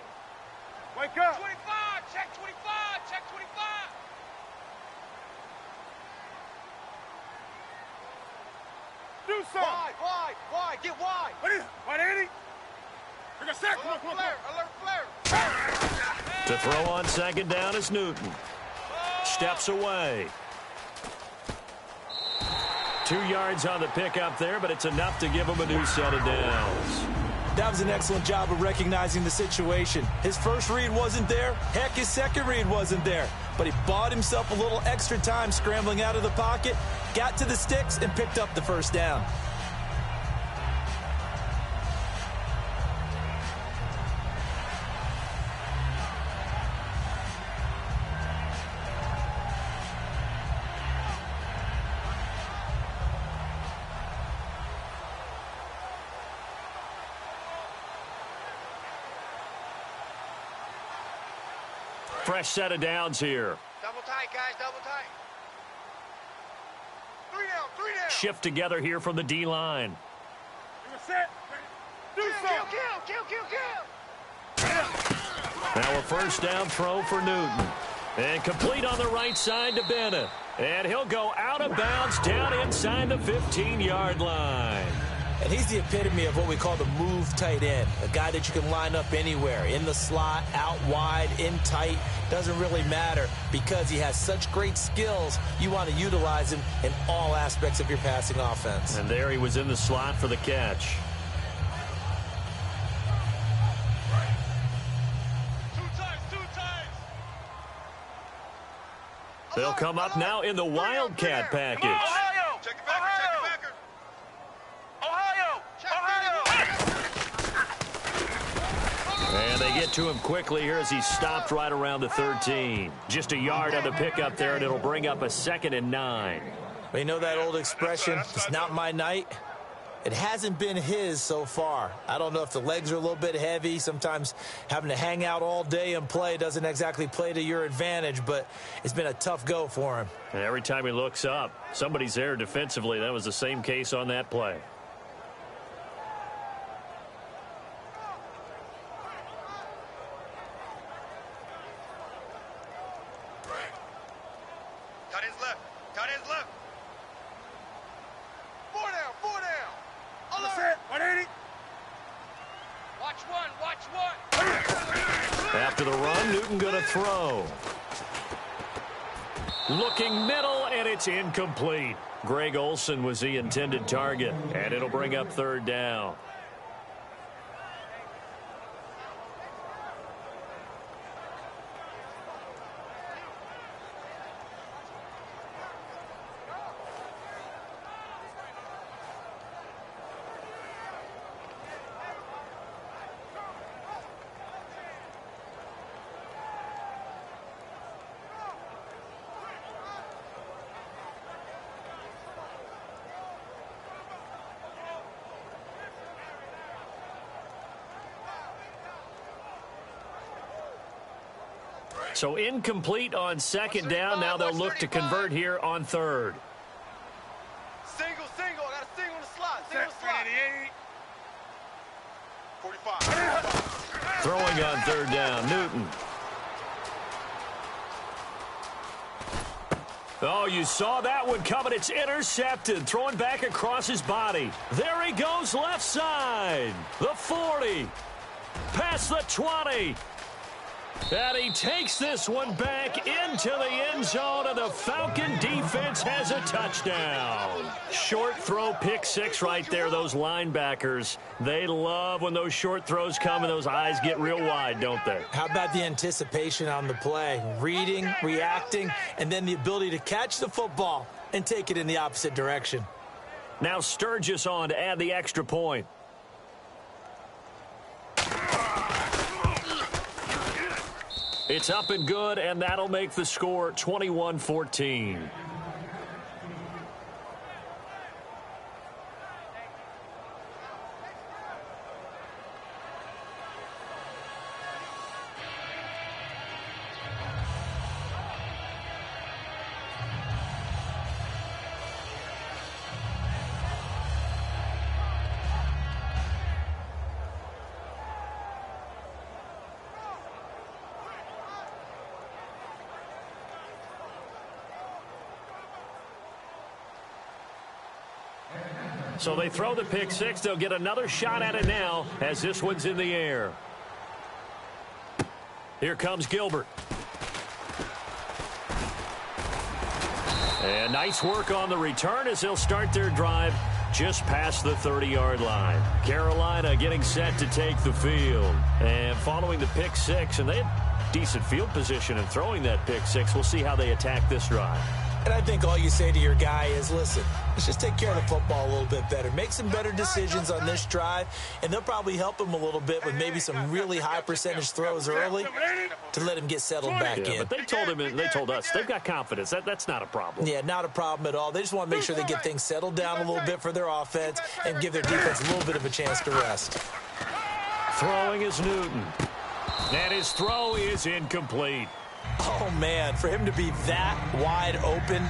Wake up. 25. Check 25. Check 25. Do something. Wide. Get wide. What, Andy? Take a sack. Come on. Alert flare. To throw on 2nd down is Newton. Steps away. 2 yards on the pickup there, but it's enough to give him a new set of downs. That was an excellent job of recognizing the situation. His first read wasn't there. Heck, his second read wasn't there. But he bought himself a little extra time scrambling out of the pocket, got to the sticks, and picked up the first down. Fresh set of downs here. Double tight, guys. Double tight. 3 down. Shift together here from the D-line. You're set. Do something. Kill. Now a first down throw for Newton. And complete on the right side to Bennett. And he'll go out of bounds down inside the 15-yard line. And he's the epitome of what we call the move tight end, a guy that you can line up anywhere, in the slot, out wide, in tight, doesn't really matter because he has such great skills. You want to utilize him in all aspects of your passing offense. And there he was in the slot for the catch. They'll come up now in the Wildcat package. Ohio! Check it back. Check it back. Ohio! And they get to him quickly here as he stopped right around the 13. Just a yard on the pickup there, and it'll bring up a 2nd and 9. Well, you know that old expression, it's not my night? It hasn't been his so far. I don't know if the legs are a little bit heavy. Sometimes having to hang out all day and play doesn't exactly play to your advantage, but it's been a tough go for him. And every time he looks up, somebody's there defensively. That was the same case on that play. Tight ends left. Tight ends left. 4 down, 4 down. Set, 180. Watch one, watch one. After the run, Newton going to throw. Looking middle, and it's incomplete. Greg Olsen was the intended target, and it'll bring up 3rd down. So incomplete on 2nd down. Now they'll look to convert here on 3rd. Single. I got a single in the slot. Single Set, slot. 188. 45. Throwing on 3rd down, Newton. Oh, you saw that one coming. It's intercepted. Throwing back across his body. There he goes left side. The 40. Past the 20. And he takes this one back into the end zone, and the Falcon defense has a touchdown. Short throw, pick 6 right there. Those linebackers, they love when those short throws come and those eyes get real wide, don't they? How about the anticipation on the play? Reading, reacting, and then the ability to catch the football and take it in the opposite direction. Now Sturgis on to add the extra point. It's up and good, and that'll make the score 21-14. So they throw the pick 6. They'll get another shot at it now as this one's in the air. Here comes Gilbert. And nice work on the return as they'll start their drive just past the 30-yard line. Carolina getting set to take the field. And following the pick 6, and they had decent field position in throwing that pick 6. We'll see how they attack this drive. And I think all you say to your guy is, listen, let's just take care of the football a little bit better. Make some better decisions on this drive, and they'll probably help him a little bit with maybe some really high percentage throws early to let him get settled back in. But they told him, and they told us, they've got confidence. That's not a problem. Yeah, not a problem at all. They just want to make sure they get things settled down a little bit for their offense and give their defense a little bit of a chance to rest. Throwing is Newton. And his throw is incomplete. Oh, man, for him to be that wide open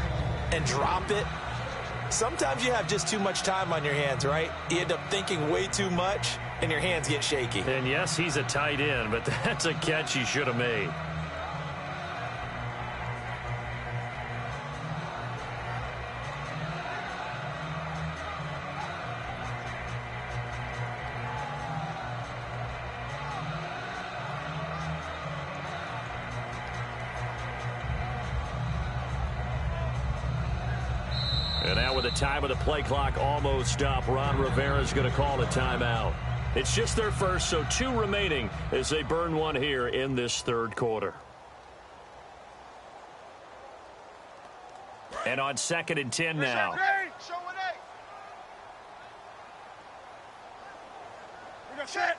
and drop it, sometimes you have just too much time on your hands, right? You end up thinking way too much, and your hands get shaky. And, yes, he's a tight end, but that's a catch he should have made. And now with the time of the play clock almost up, Ron Rivera's going to call a timeout. It's just their first, so 2 remaining as they burn one here in this third quarter. And on 2nd and 10 now. Show an 8. We got set.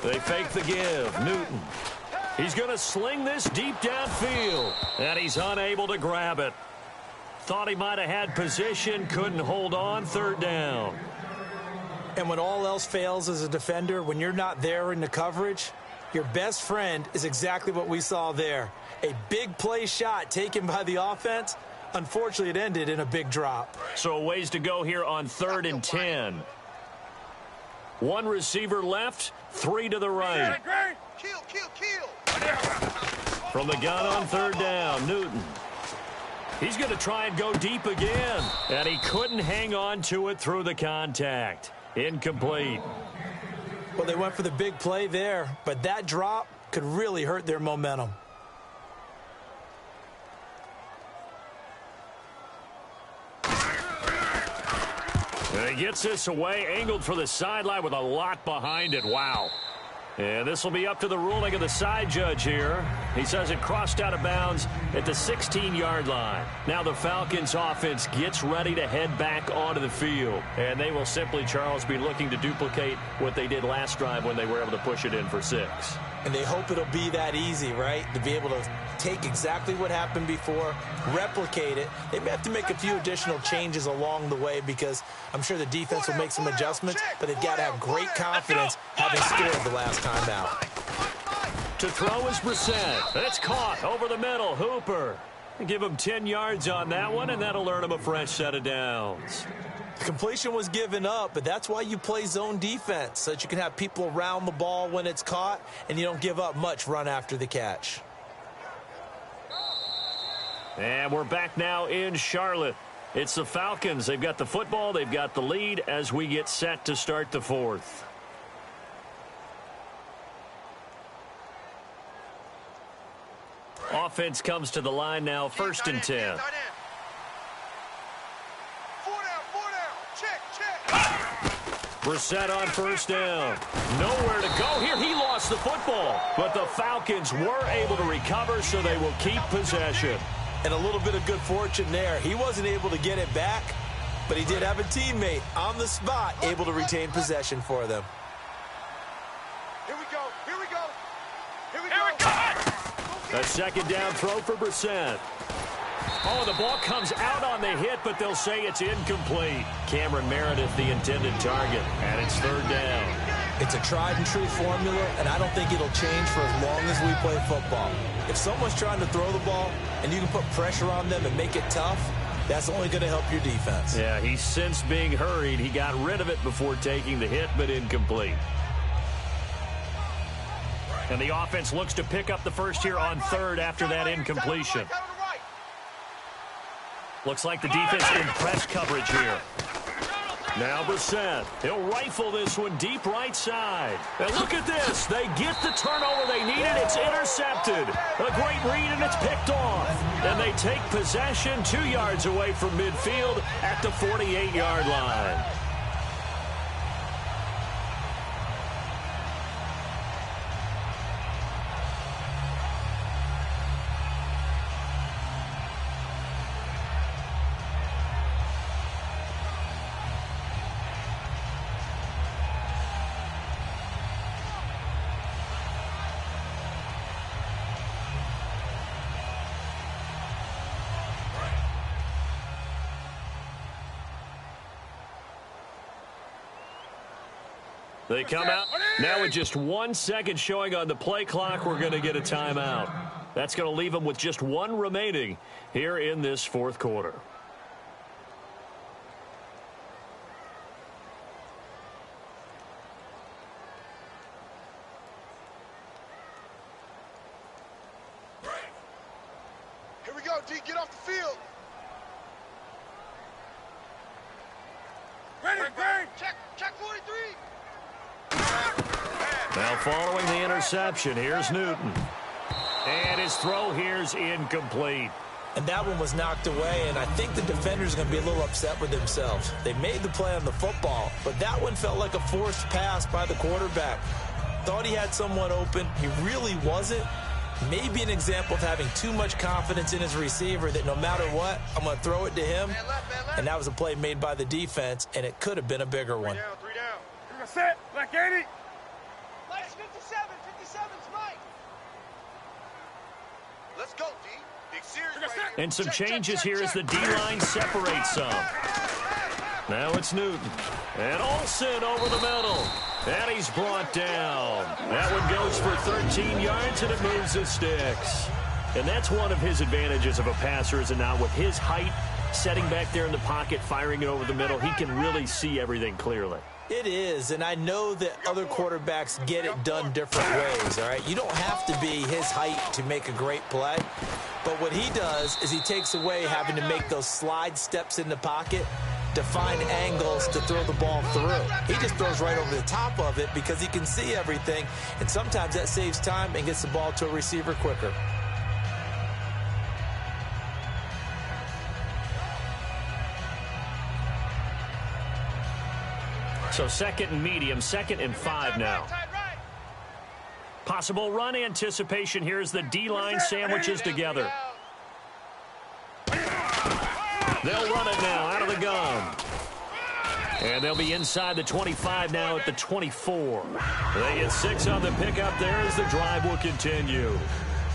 They fake the give. Newton. He's going to sling this deep downfield. And he's unable to grab it. Thought he might have had position. Couldn't hold on. 3rd down. And when all else fails as a defender, when you're not there in the coverage, your best friend is exactly what we saw there. A big play shot taken by the offense. Unfortunately, it ended in a big drop. So a ways to go here on 3rd and 10. 1 receiver left, 3 to the right. Kill. From the gun on 3rd down, Newton. He's going to try and go deep again. And he couldn't hang on to it through the contact. Incomplete. Well, they went for the big play there, but that drop could really hurt their momentum. And he gets this away, angled for the sideline with a lot behind it. Wow. And this will be up to the ruling of the side judge here. He says it crossed out of bounds at the 16-yard line. Now the Falcons offense gets ready to head back onto the field. And they will simply, Charles, be looking to duplicate what they did last drive when they were able to push it in for 6. And they hope it'll be that easy, right? To be able to take exactly what happened before, replicate it. They may have to make a few additional changes along the way because I'm sure the defense will make some adjustments, but they've got to have great confidence having scored the last time out. To throw is Brissett. It's caught over the middle. Hooper. Give him 10 yards on that one, and that'll earn him a fresh set of downs. The completion was given up, but that's why you play zone defense, so that you can have people around the ball when it's caught, and you don't give up much run after the catch. And we're back now in Charlotte. It's the Falcons. They've got the football. They've got the lead as we get set to start the 4th. Offense comes to the line now, 1st and 10. 4 down. Check. Brissett on 1st down. Nowhere to go here. He lost the football. But the Falcons were able to recover, so they will keep possession. And a little bit of good fortune there. He wasn't able to get it back, but he did have a teammate on the spot able to retain possession for them. Here we go. A 2nd down throw for Brissett. Oh, the ball comes out on the hit, but they'll say it's incomplete. Cameron Meredith, the intended target, and it's 3rd down. It's a tried-and-true formula, and I don't think it'll change for as long as we play football. If someone's trying to throw the ball and you can put pressure on them and make it tough, that's only going to help your defense. Yeah, he's since being hurried. He got rid of it before taking the hit, but incomplete. And the offense looks to pick up the first here on 3rd after that incompletion. Looks like the defense in press coverage here. Now Brissett. He'll rifle this one deep right side. And look at this. They get the turnover they needed. It's intercepted. A great read, and it's picked off. And they take possession 2 yards away from midfield at the 48-yard line. They come out now with just 1 second showing on the play clock. We're going to get a timeout. That's going to leave them with just 1 remaining here in this 4th quarter. Here we go, D. Get off the field. Ready. Check 43. Now following the interception, here's Newton. And his throw here's incomplete. And that one was knocked away, and I think the defenders are going to be a little upset with themselves. They made the play on the football, but that one felt like a forced pass by the quarterback. Thought he had someone open. He really wasn't, Maybe an example of having too much confidence in his receiver that no matter what, I'm going to throw it to him. And that was a play made by the defense, and it could have been a bigger one. 3 down, 3 down. You're going to set. Black 80. Mike's 57. 57's Mike. Let's go, D. Big series right here. And some changes here as the D-line separates some. Now it's Newton. And Olsen over the middle. And he's brought down. That one goes for 13 yards, and it moves the sticks. And that's one of his advantages of a passer, is it not? With his height, setting back there in the pocket, firing it over the middle, he can really see everything clearly. It is, and I know that other quarterbacks get it done different ways, all right? You don't have to be his height to make a great play, but what he does is he takes away having to make those slide steps in the pocket to find angles to throw the ball through. He just throws right over the top of it because he can see everything, and sometimes that saves time and gets the ball to a receiver quicker. So second and medium, 2nd and 5 now. Possible run anticipation here as the D-line sandwiches together. They'll run it now out of the gun. And they'll be inside the 25 now at the 24. They get 6 on the pickup there as the drive will continue.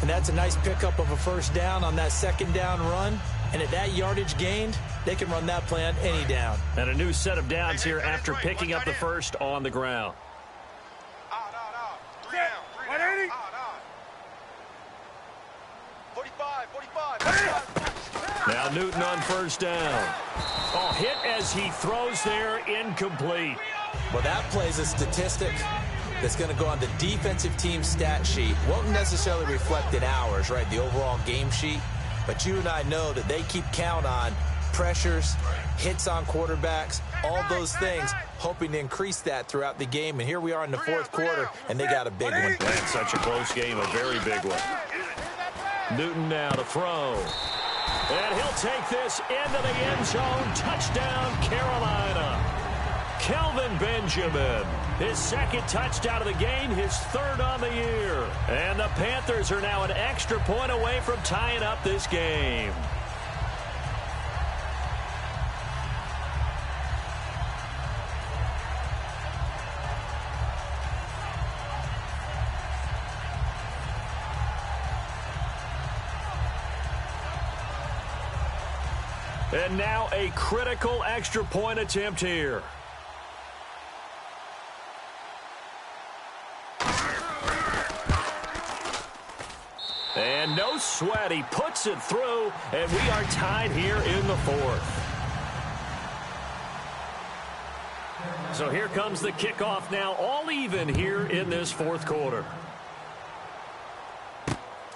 And that's a nice pickup of a first down on that second down run. And at that yardage gained, they can run that play on any down. And a new set of downs here after picking up the first on the ground. 3 down, 3 down. 180. 45. Now Newton on first down. Oh, hit as he throws there, incomplete. Well, that plays a statistic that's going to go on the defensive team stat sheet. Won't necessarily reflect in ours, right, the overall game sheet. But you and I know that they keep count on pressures, hits on quarterbacks, all those things, hoping to increase that throughout the game. And here we are in the fourth quarter, and they got a big one. That's such a close game, a very big one. Newton now to throw. And he'll take this into the end zone. Touchdown, Carolina. Kelvin Benjamin, his 2nd touchdown of the game, his 3rd on the year. And the Panthers are now an extra point away from tying up this game. And now a critical extra point attempt here. And no sweat, he puts it through, and we are tied here in the 4th. So here comes the kickoff now, all even here in this 4th quarter.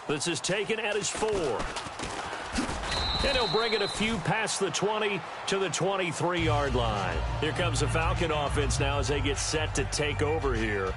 This is taken at his 4. And he'll bring it a few past the 20 to the 23-yard line. Here comes the Falcon offense now as they get set to take over here.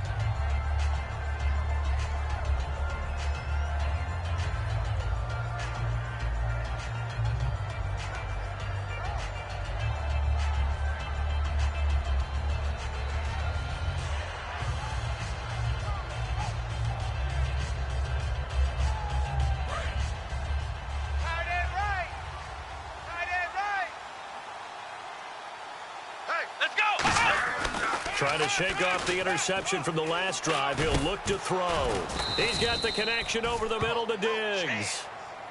Trying to shake off the interception from the last drive. He'll look to throw. He's got the connection over the middle to Diggs.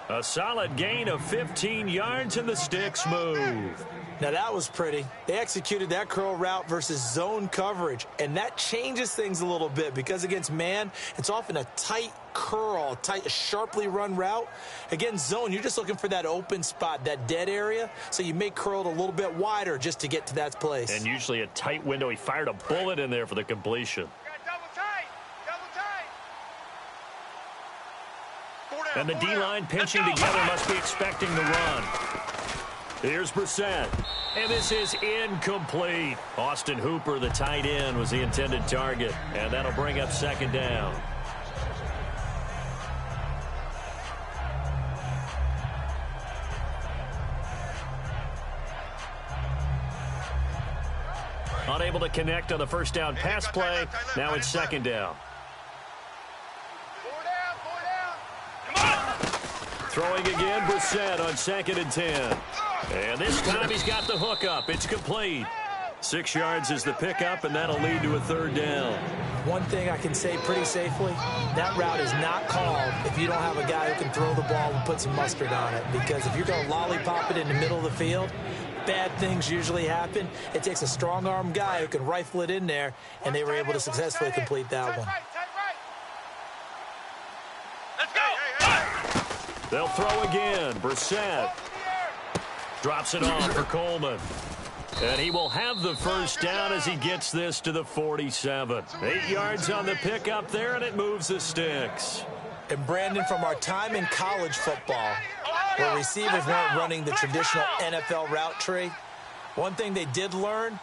A solid gain of 15 yards, and the sticks move. Now, that was pretty. They executed that curl route versus zone coverage, and that changes things a little bit because against man, it's often a tight curl, tight, sharply run route. Against zone, you're just looking for that open spot, that dead area, so you may curl it a little bit wider just to get to that place. And usually a tight window. He fired a bullet in there for the completion. And the D-line pinching together must be expecting the run. Here's Brissett. And this is incomplete. Austin Hooper, the tight end, was the intended target. And that'll bring up 2nd down. Unable to connect on the first down pass play. Now it's 2nd down. Throwing again, Brissett on 2nd and 10. And this time he's got the hook up. It's complete. 6 yards is the pickup, and that'll lead to a 3rd down. One thing I can say pretty safely, that route is not called if you don't have a guy who can throw the ball and put some mustard on it. Because if you're going to lollipop it in the middle of the field, bad things usually happen. It takes a strong-arm guy who can rifle it in there, and they were able to successfully complete that one. Let's go. They'll throw again. Brissett drops it off for Coleman. And he will have the 1st down as he gets this to the 47. 8 yards on the pickup there, and it moves the sticks. And Brandon, from our time in college football, where receivers weren't running the traditional NFL route tree, one thing they did learn,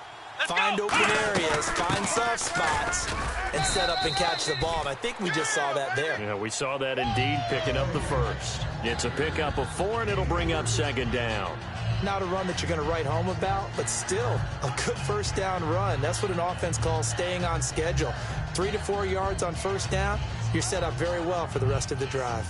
find open areas, find soft spots, and set up and catch the ball. And I think we just saw that there. Yeah, we saw that indeed, picking up the 1st. It's a pickup of 4, and it'll bring up 2nd down. Not a run that you're going to write home about, but still a good 1st down run. That's what an offense calls staying on schedule. 3 to 4 yards on 1st down, you're set up very well for the rest of the drive.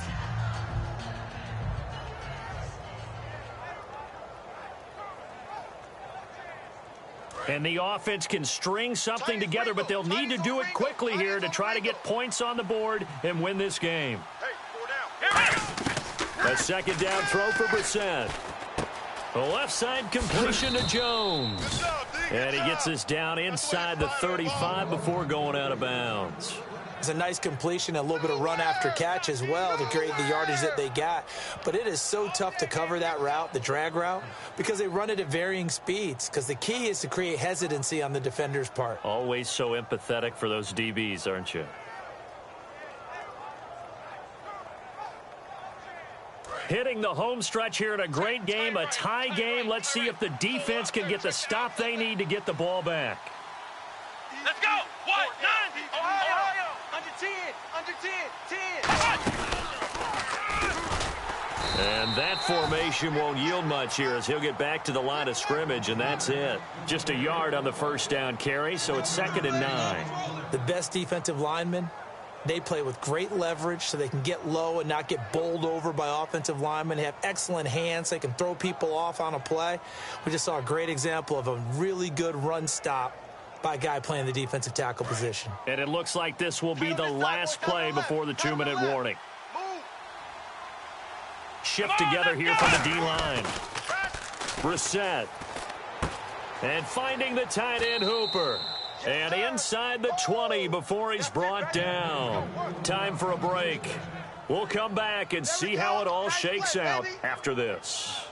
And the offense can string something together, but they'll need to do it quickly here to try to get points on the board and win this game. A 2nd down throw for Brissett. The left side completion to Jones. And he gets this down inside the 35 before going out of bounds. It's a nice completion, a little bit of run after catch as well to create the yardage that they got. But it is so tough to cover that route, the drag route, because they run it at varying speeds. Because the key is to create hesitancy on the defender's part. Always so empathetic for those DBs, aren't you? Hitting the home stretch here in a great game, a tie game. Let's see if the defense can get the stop they need to get the ball back. Let's go. What? 90. Ohio. Under 10. Under 10. 10. And that formation won't yield much here as he'll get back to the line of scrimmage, and that's it. Just a yard on the 1st down carry, so it's 2nd and 9. The best defensive linemen, they play with great leverage so they can get low and not get bowled over by offensive linemen. They have excellent hands. They can throw people off on a play. We just saw a great example of a really good run stop by a guy playing the defensive tackle position. And it looks like this will be the last play before the 2-minute warning. Shift together here from the D-line. Brissett. And finding the tight end Hooper. And inside the 20 before he's brought down. Time for a break. We'll come back and see how it all shakes out after this.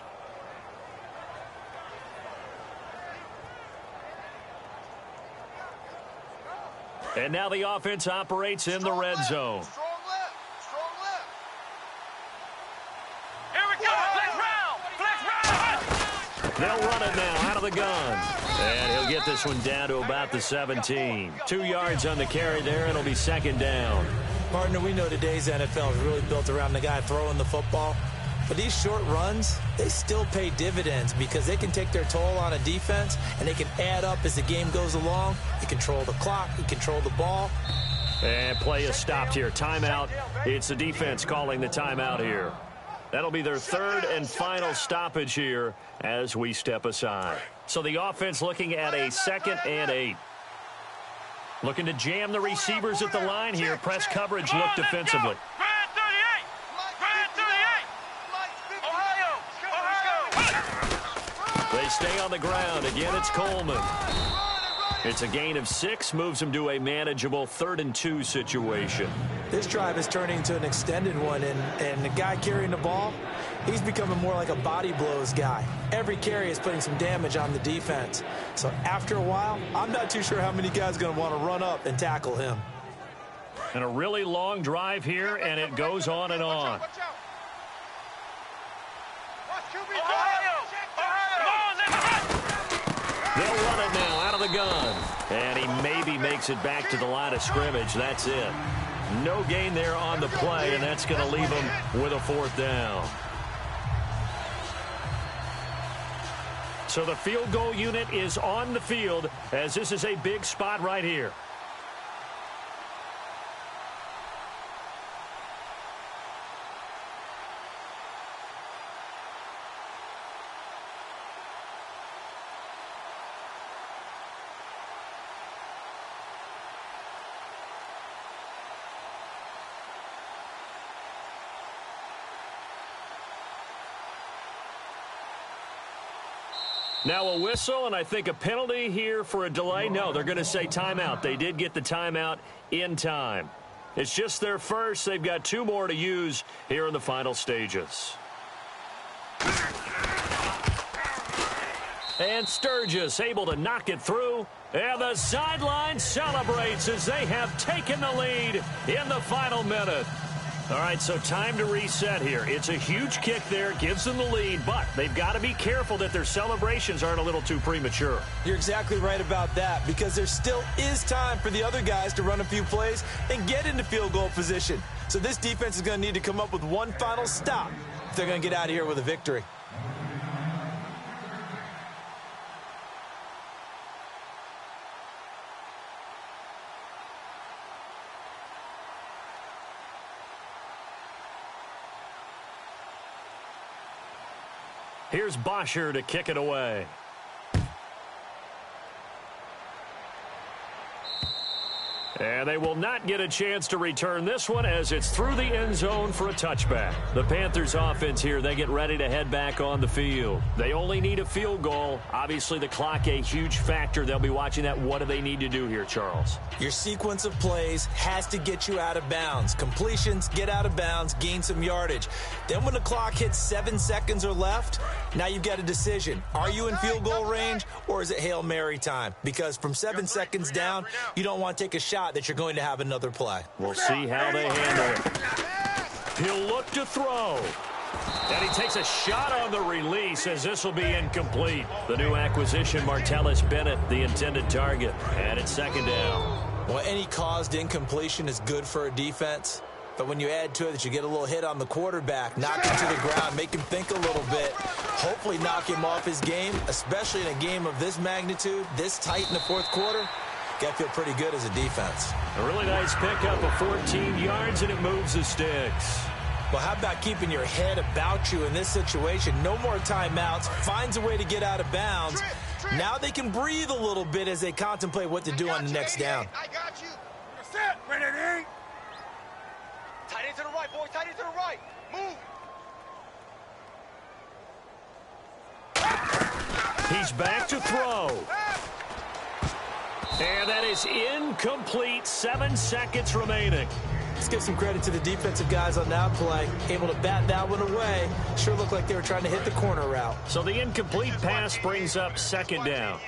And now the offense operates in the red zone. Here we go. Flex round. Flex round. They'll run it now out of the gun. And he'll get this one down to about the 17. 2 yards on the carry there. It'll be 2nd down. Partner, we know today's NFL is really built around the guy throwing the football. But these short runs, they still pay dividends because they can take their toll on a defense and they can add up as the game goes along. You control the clock, you control the ball. And play is stopped here. Timeout. It's the defense calling the timeout here. That'll be their 3rd and final stoppage here as we step aside. So the offense looking at a 2nd and 8. Looking to jam the receivers at the line here. Press coverage look defensively. Grand 38. Grand 38. Ohio. They stay on the ground. Again, it's Coleman. It's a gain of 6, moves him to a manageable 3rd and 2 situation. This drive is turning into an extended one, and the guy carrying the ball, he's becoming more like a body blows guy. Every carry is putting some damage on the defense. So after a while, I'm not too sure how many guys are going to want to run up and tackle him. And a really long drive here, and it goes on and on. They'll run it now out of the gun. And he maybe makes it back to the line of scrimmage. That's it. No gain there on the play, and that's going to leave him with a 4th down. So the field goal unit is on the field as this is a big spot right here. Now a whistle, and I think a penalty here for a delay. No, they're going to say timeout. They did get the timeout in time. It's just their first. They've got 2 more to use here in the final stages. And Sturgis able to knock it through. And the sideline celebrates as they have taken the lead in the final minute. All right, so time to reset here. It's a huge kick there, gives them the lead, but they've got to be careful that their celebrations aren't a little too premature. You're exactly right about that, because there still is time for the other guys to run a few plays and get into field goal position. So this defense is going to need to come up with one final stop if they're going to get out of here with a victory. Here's Bosher to kick it away. And they will not get a chance to return this one as it's through the end zone for a touchback. The Panthers offense here, they get ready to head back on the field. They only need a field goal. Obviously, the clock a huge factor. They'll be watching that. What do they need to do here, Charles? Your sequence of plays has to get you out of bounds. Completions, get out of bounds, gain some yardage. Then when the clock hits 7 seconds or left, now you've got a decision. Are you in field goal range or is it Hail Mary time? Because from 7 seconds down, you don't want to take a shot that you're going to have another play. We'll see how they handle it. He'll look to throw. And he takes a shot on the release as this will be incomplete. The new acquisition, Martellus Bennett, the intended target. And it's second down. Well, any caused incompletion is good for a defense. But when you add to it that you get a little hit on the quarterback, knock him to the ground, make him think a little bit, hopefully knock him off his game, especially in a game of this magnitude, this tight in the fourth quarter. Got to feel pretty good as a defense. A really nice pickup of 14 yards, and it moves the sticks. Well, how about keeping your head about you in this situation? No more timeouts. Finds a way to get out of bounds. Now they can breathe a little bit as they contemplate what to do on the next down. I got you. Set. Ready? Tight end to the right, boy. Tight end to the right. Move. He's back to throw. And that is incomplete. 7 seconds remaining. Let's give some credit to the defensive guys on that play. Able to bat that one away. Sure looked like they were trying to hit the corner route. So the incomplete pass brings up second down.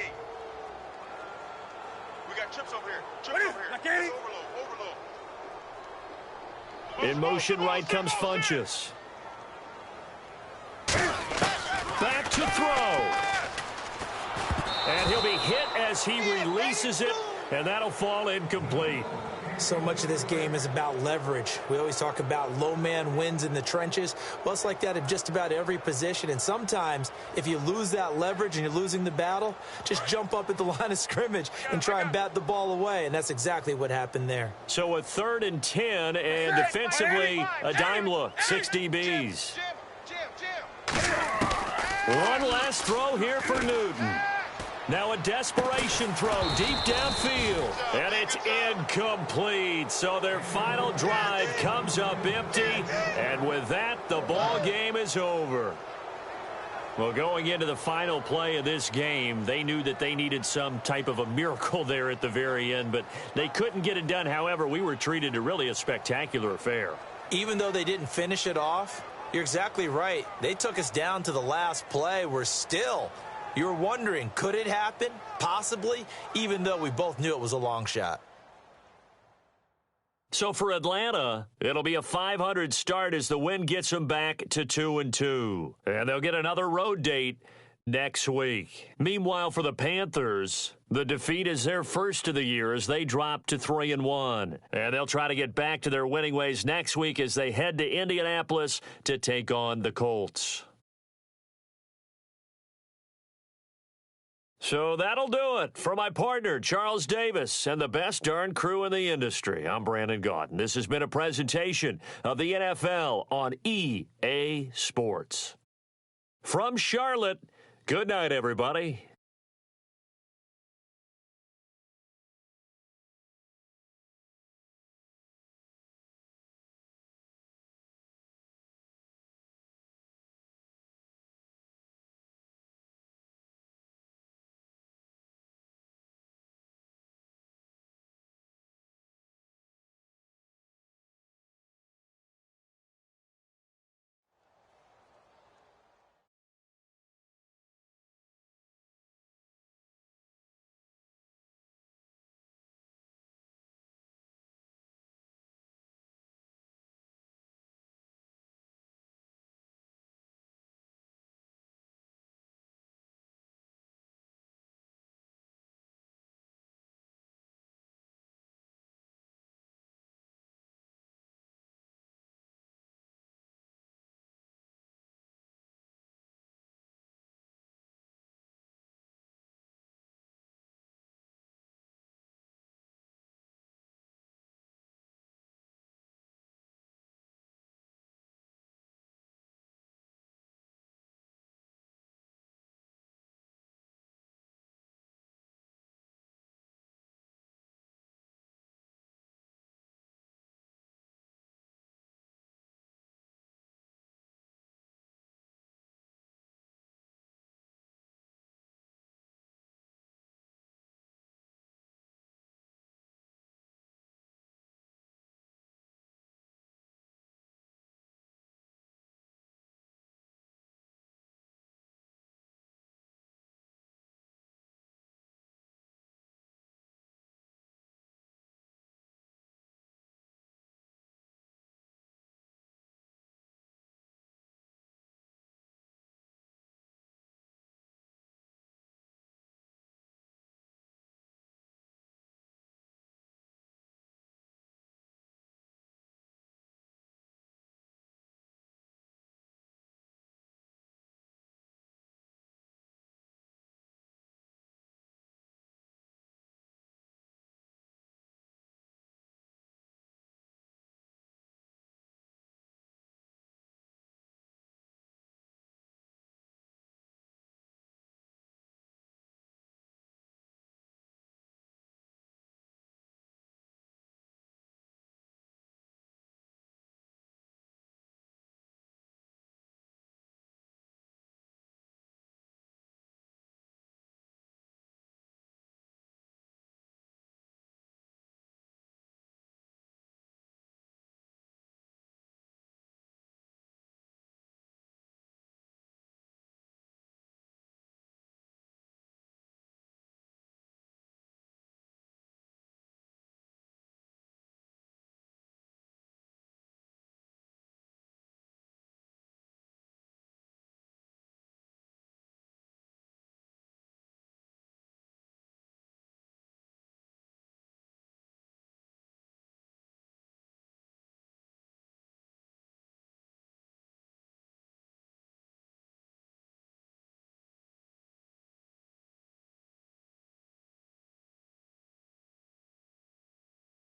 We got trips over here. Trips over here. Overload. In motion right comes Funchess. Back to throw. And he'll be hit as he releases it, and that'll fall incomplete. So much of this game is about leverage. We always talk about low man wins in the trenches. Well, it's like that in just about every position. And sometimes, if you lose that leverage and you're losing the battle, just jump up at the line of scrimmage and try and bat the ball away. And that's exactly what happened there. So a 3rd and 10, and defensively, a dime look. 6 DBs. One last throw here for Newton. Now a desperation throw deep downfield, and it's incomplete. So their final drive comes up empty, and with that, the ball game is over. Well, going into the final play of this game, they knew that they needed some type of a miracle there at the very end, but they couldn't get it done. However, we were treated to really a spectacular affair. Even though they didn't finish it off, you're exactly right. They took us down to the last play. We're still... You were wondering, could it happen? Possibly, even though we both knew it was a long shot. So for Atlanta, it'll be a 500 start as the win gets them back to 2-2. And they'll get another road date next week. Meanwhile, for the Panthers, the defeat is their first of the year as they drop to 3-1. And they'll try to get back to their winning ways next week as they head to Indianapolis to take on the Colts. So that'll do it. For my partner, Charles Davis, and the best darn crew in the industry, I'm Brandon Gaudin. This has been a presentation of the NFL on EA Sports. From Charlotte, good night, everybody.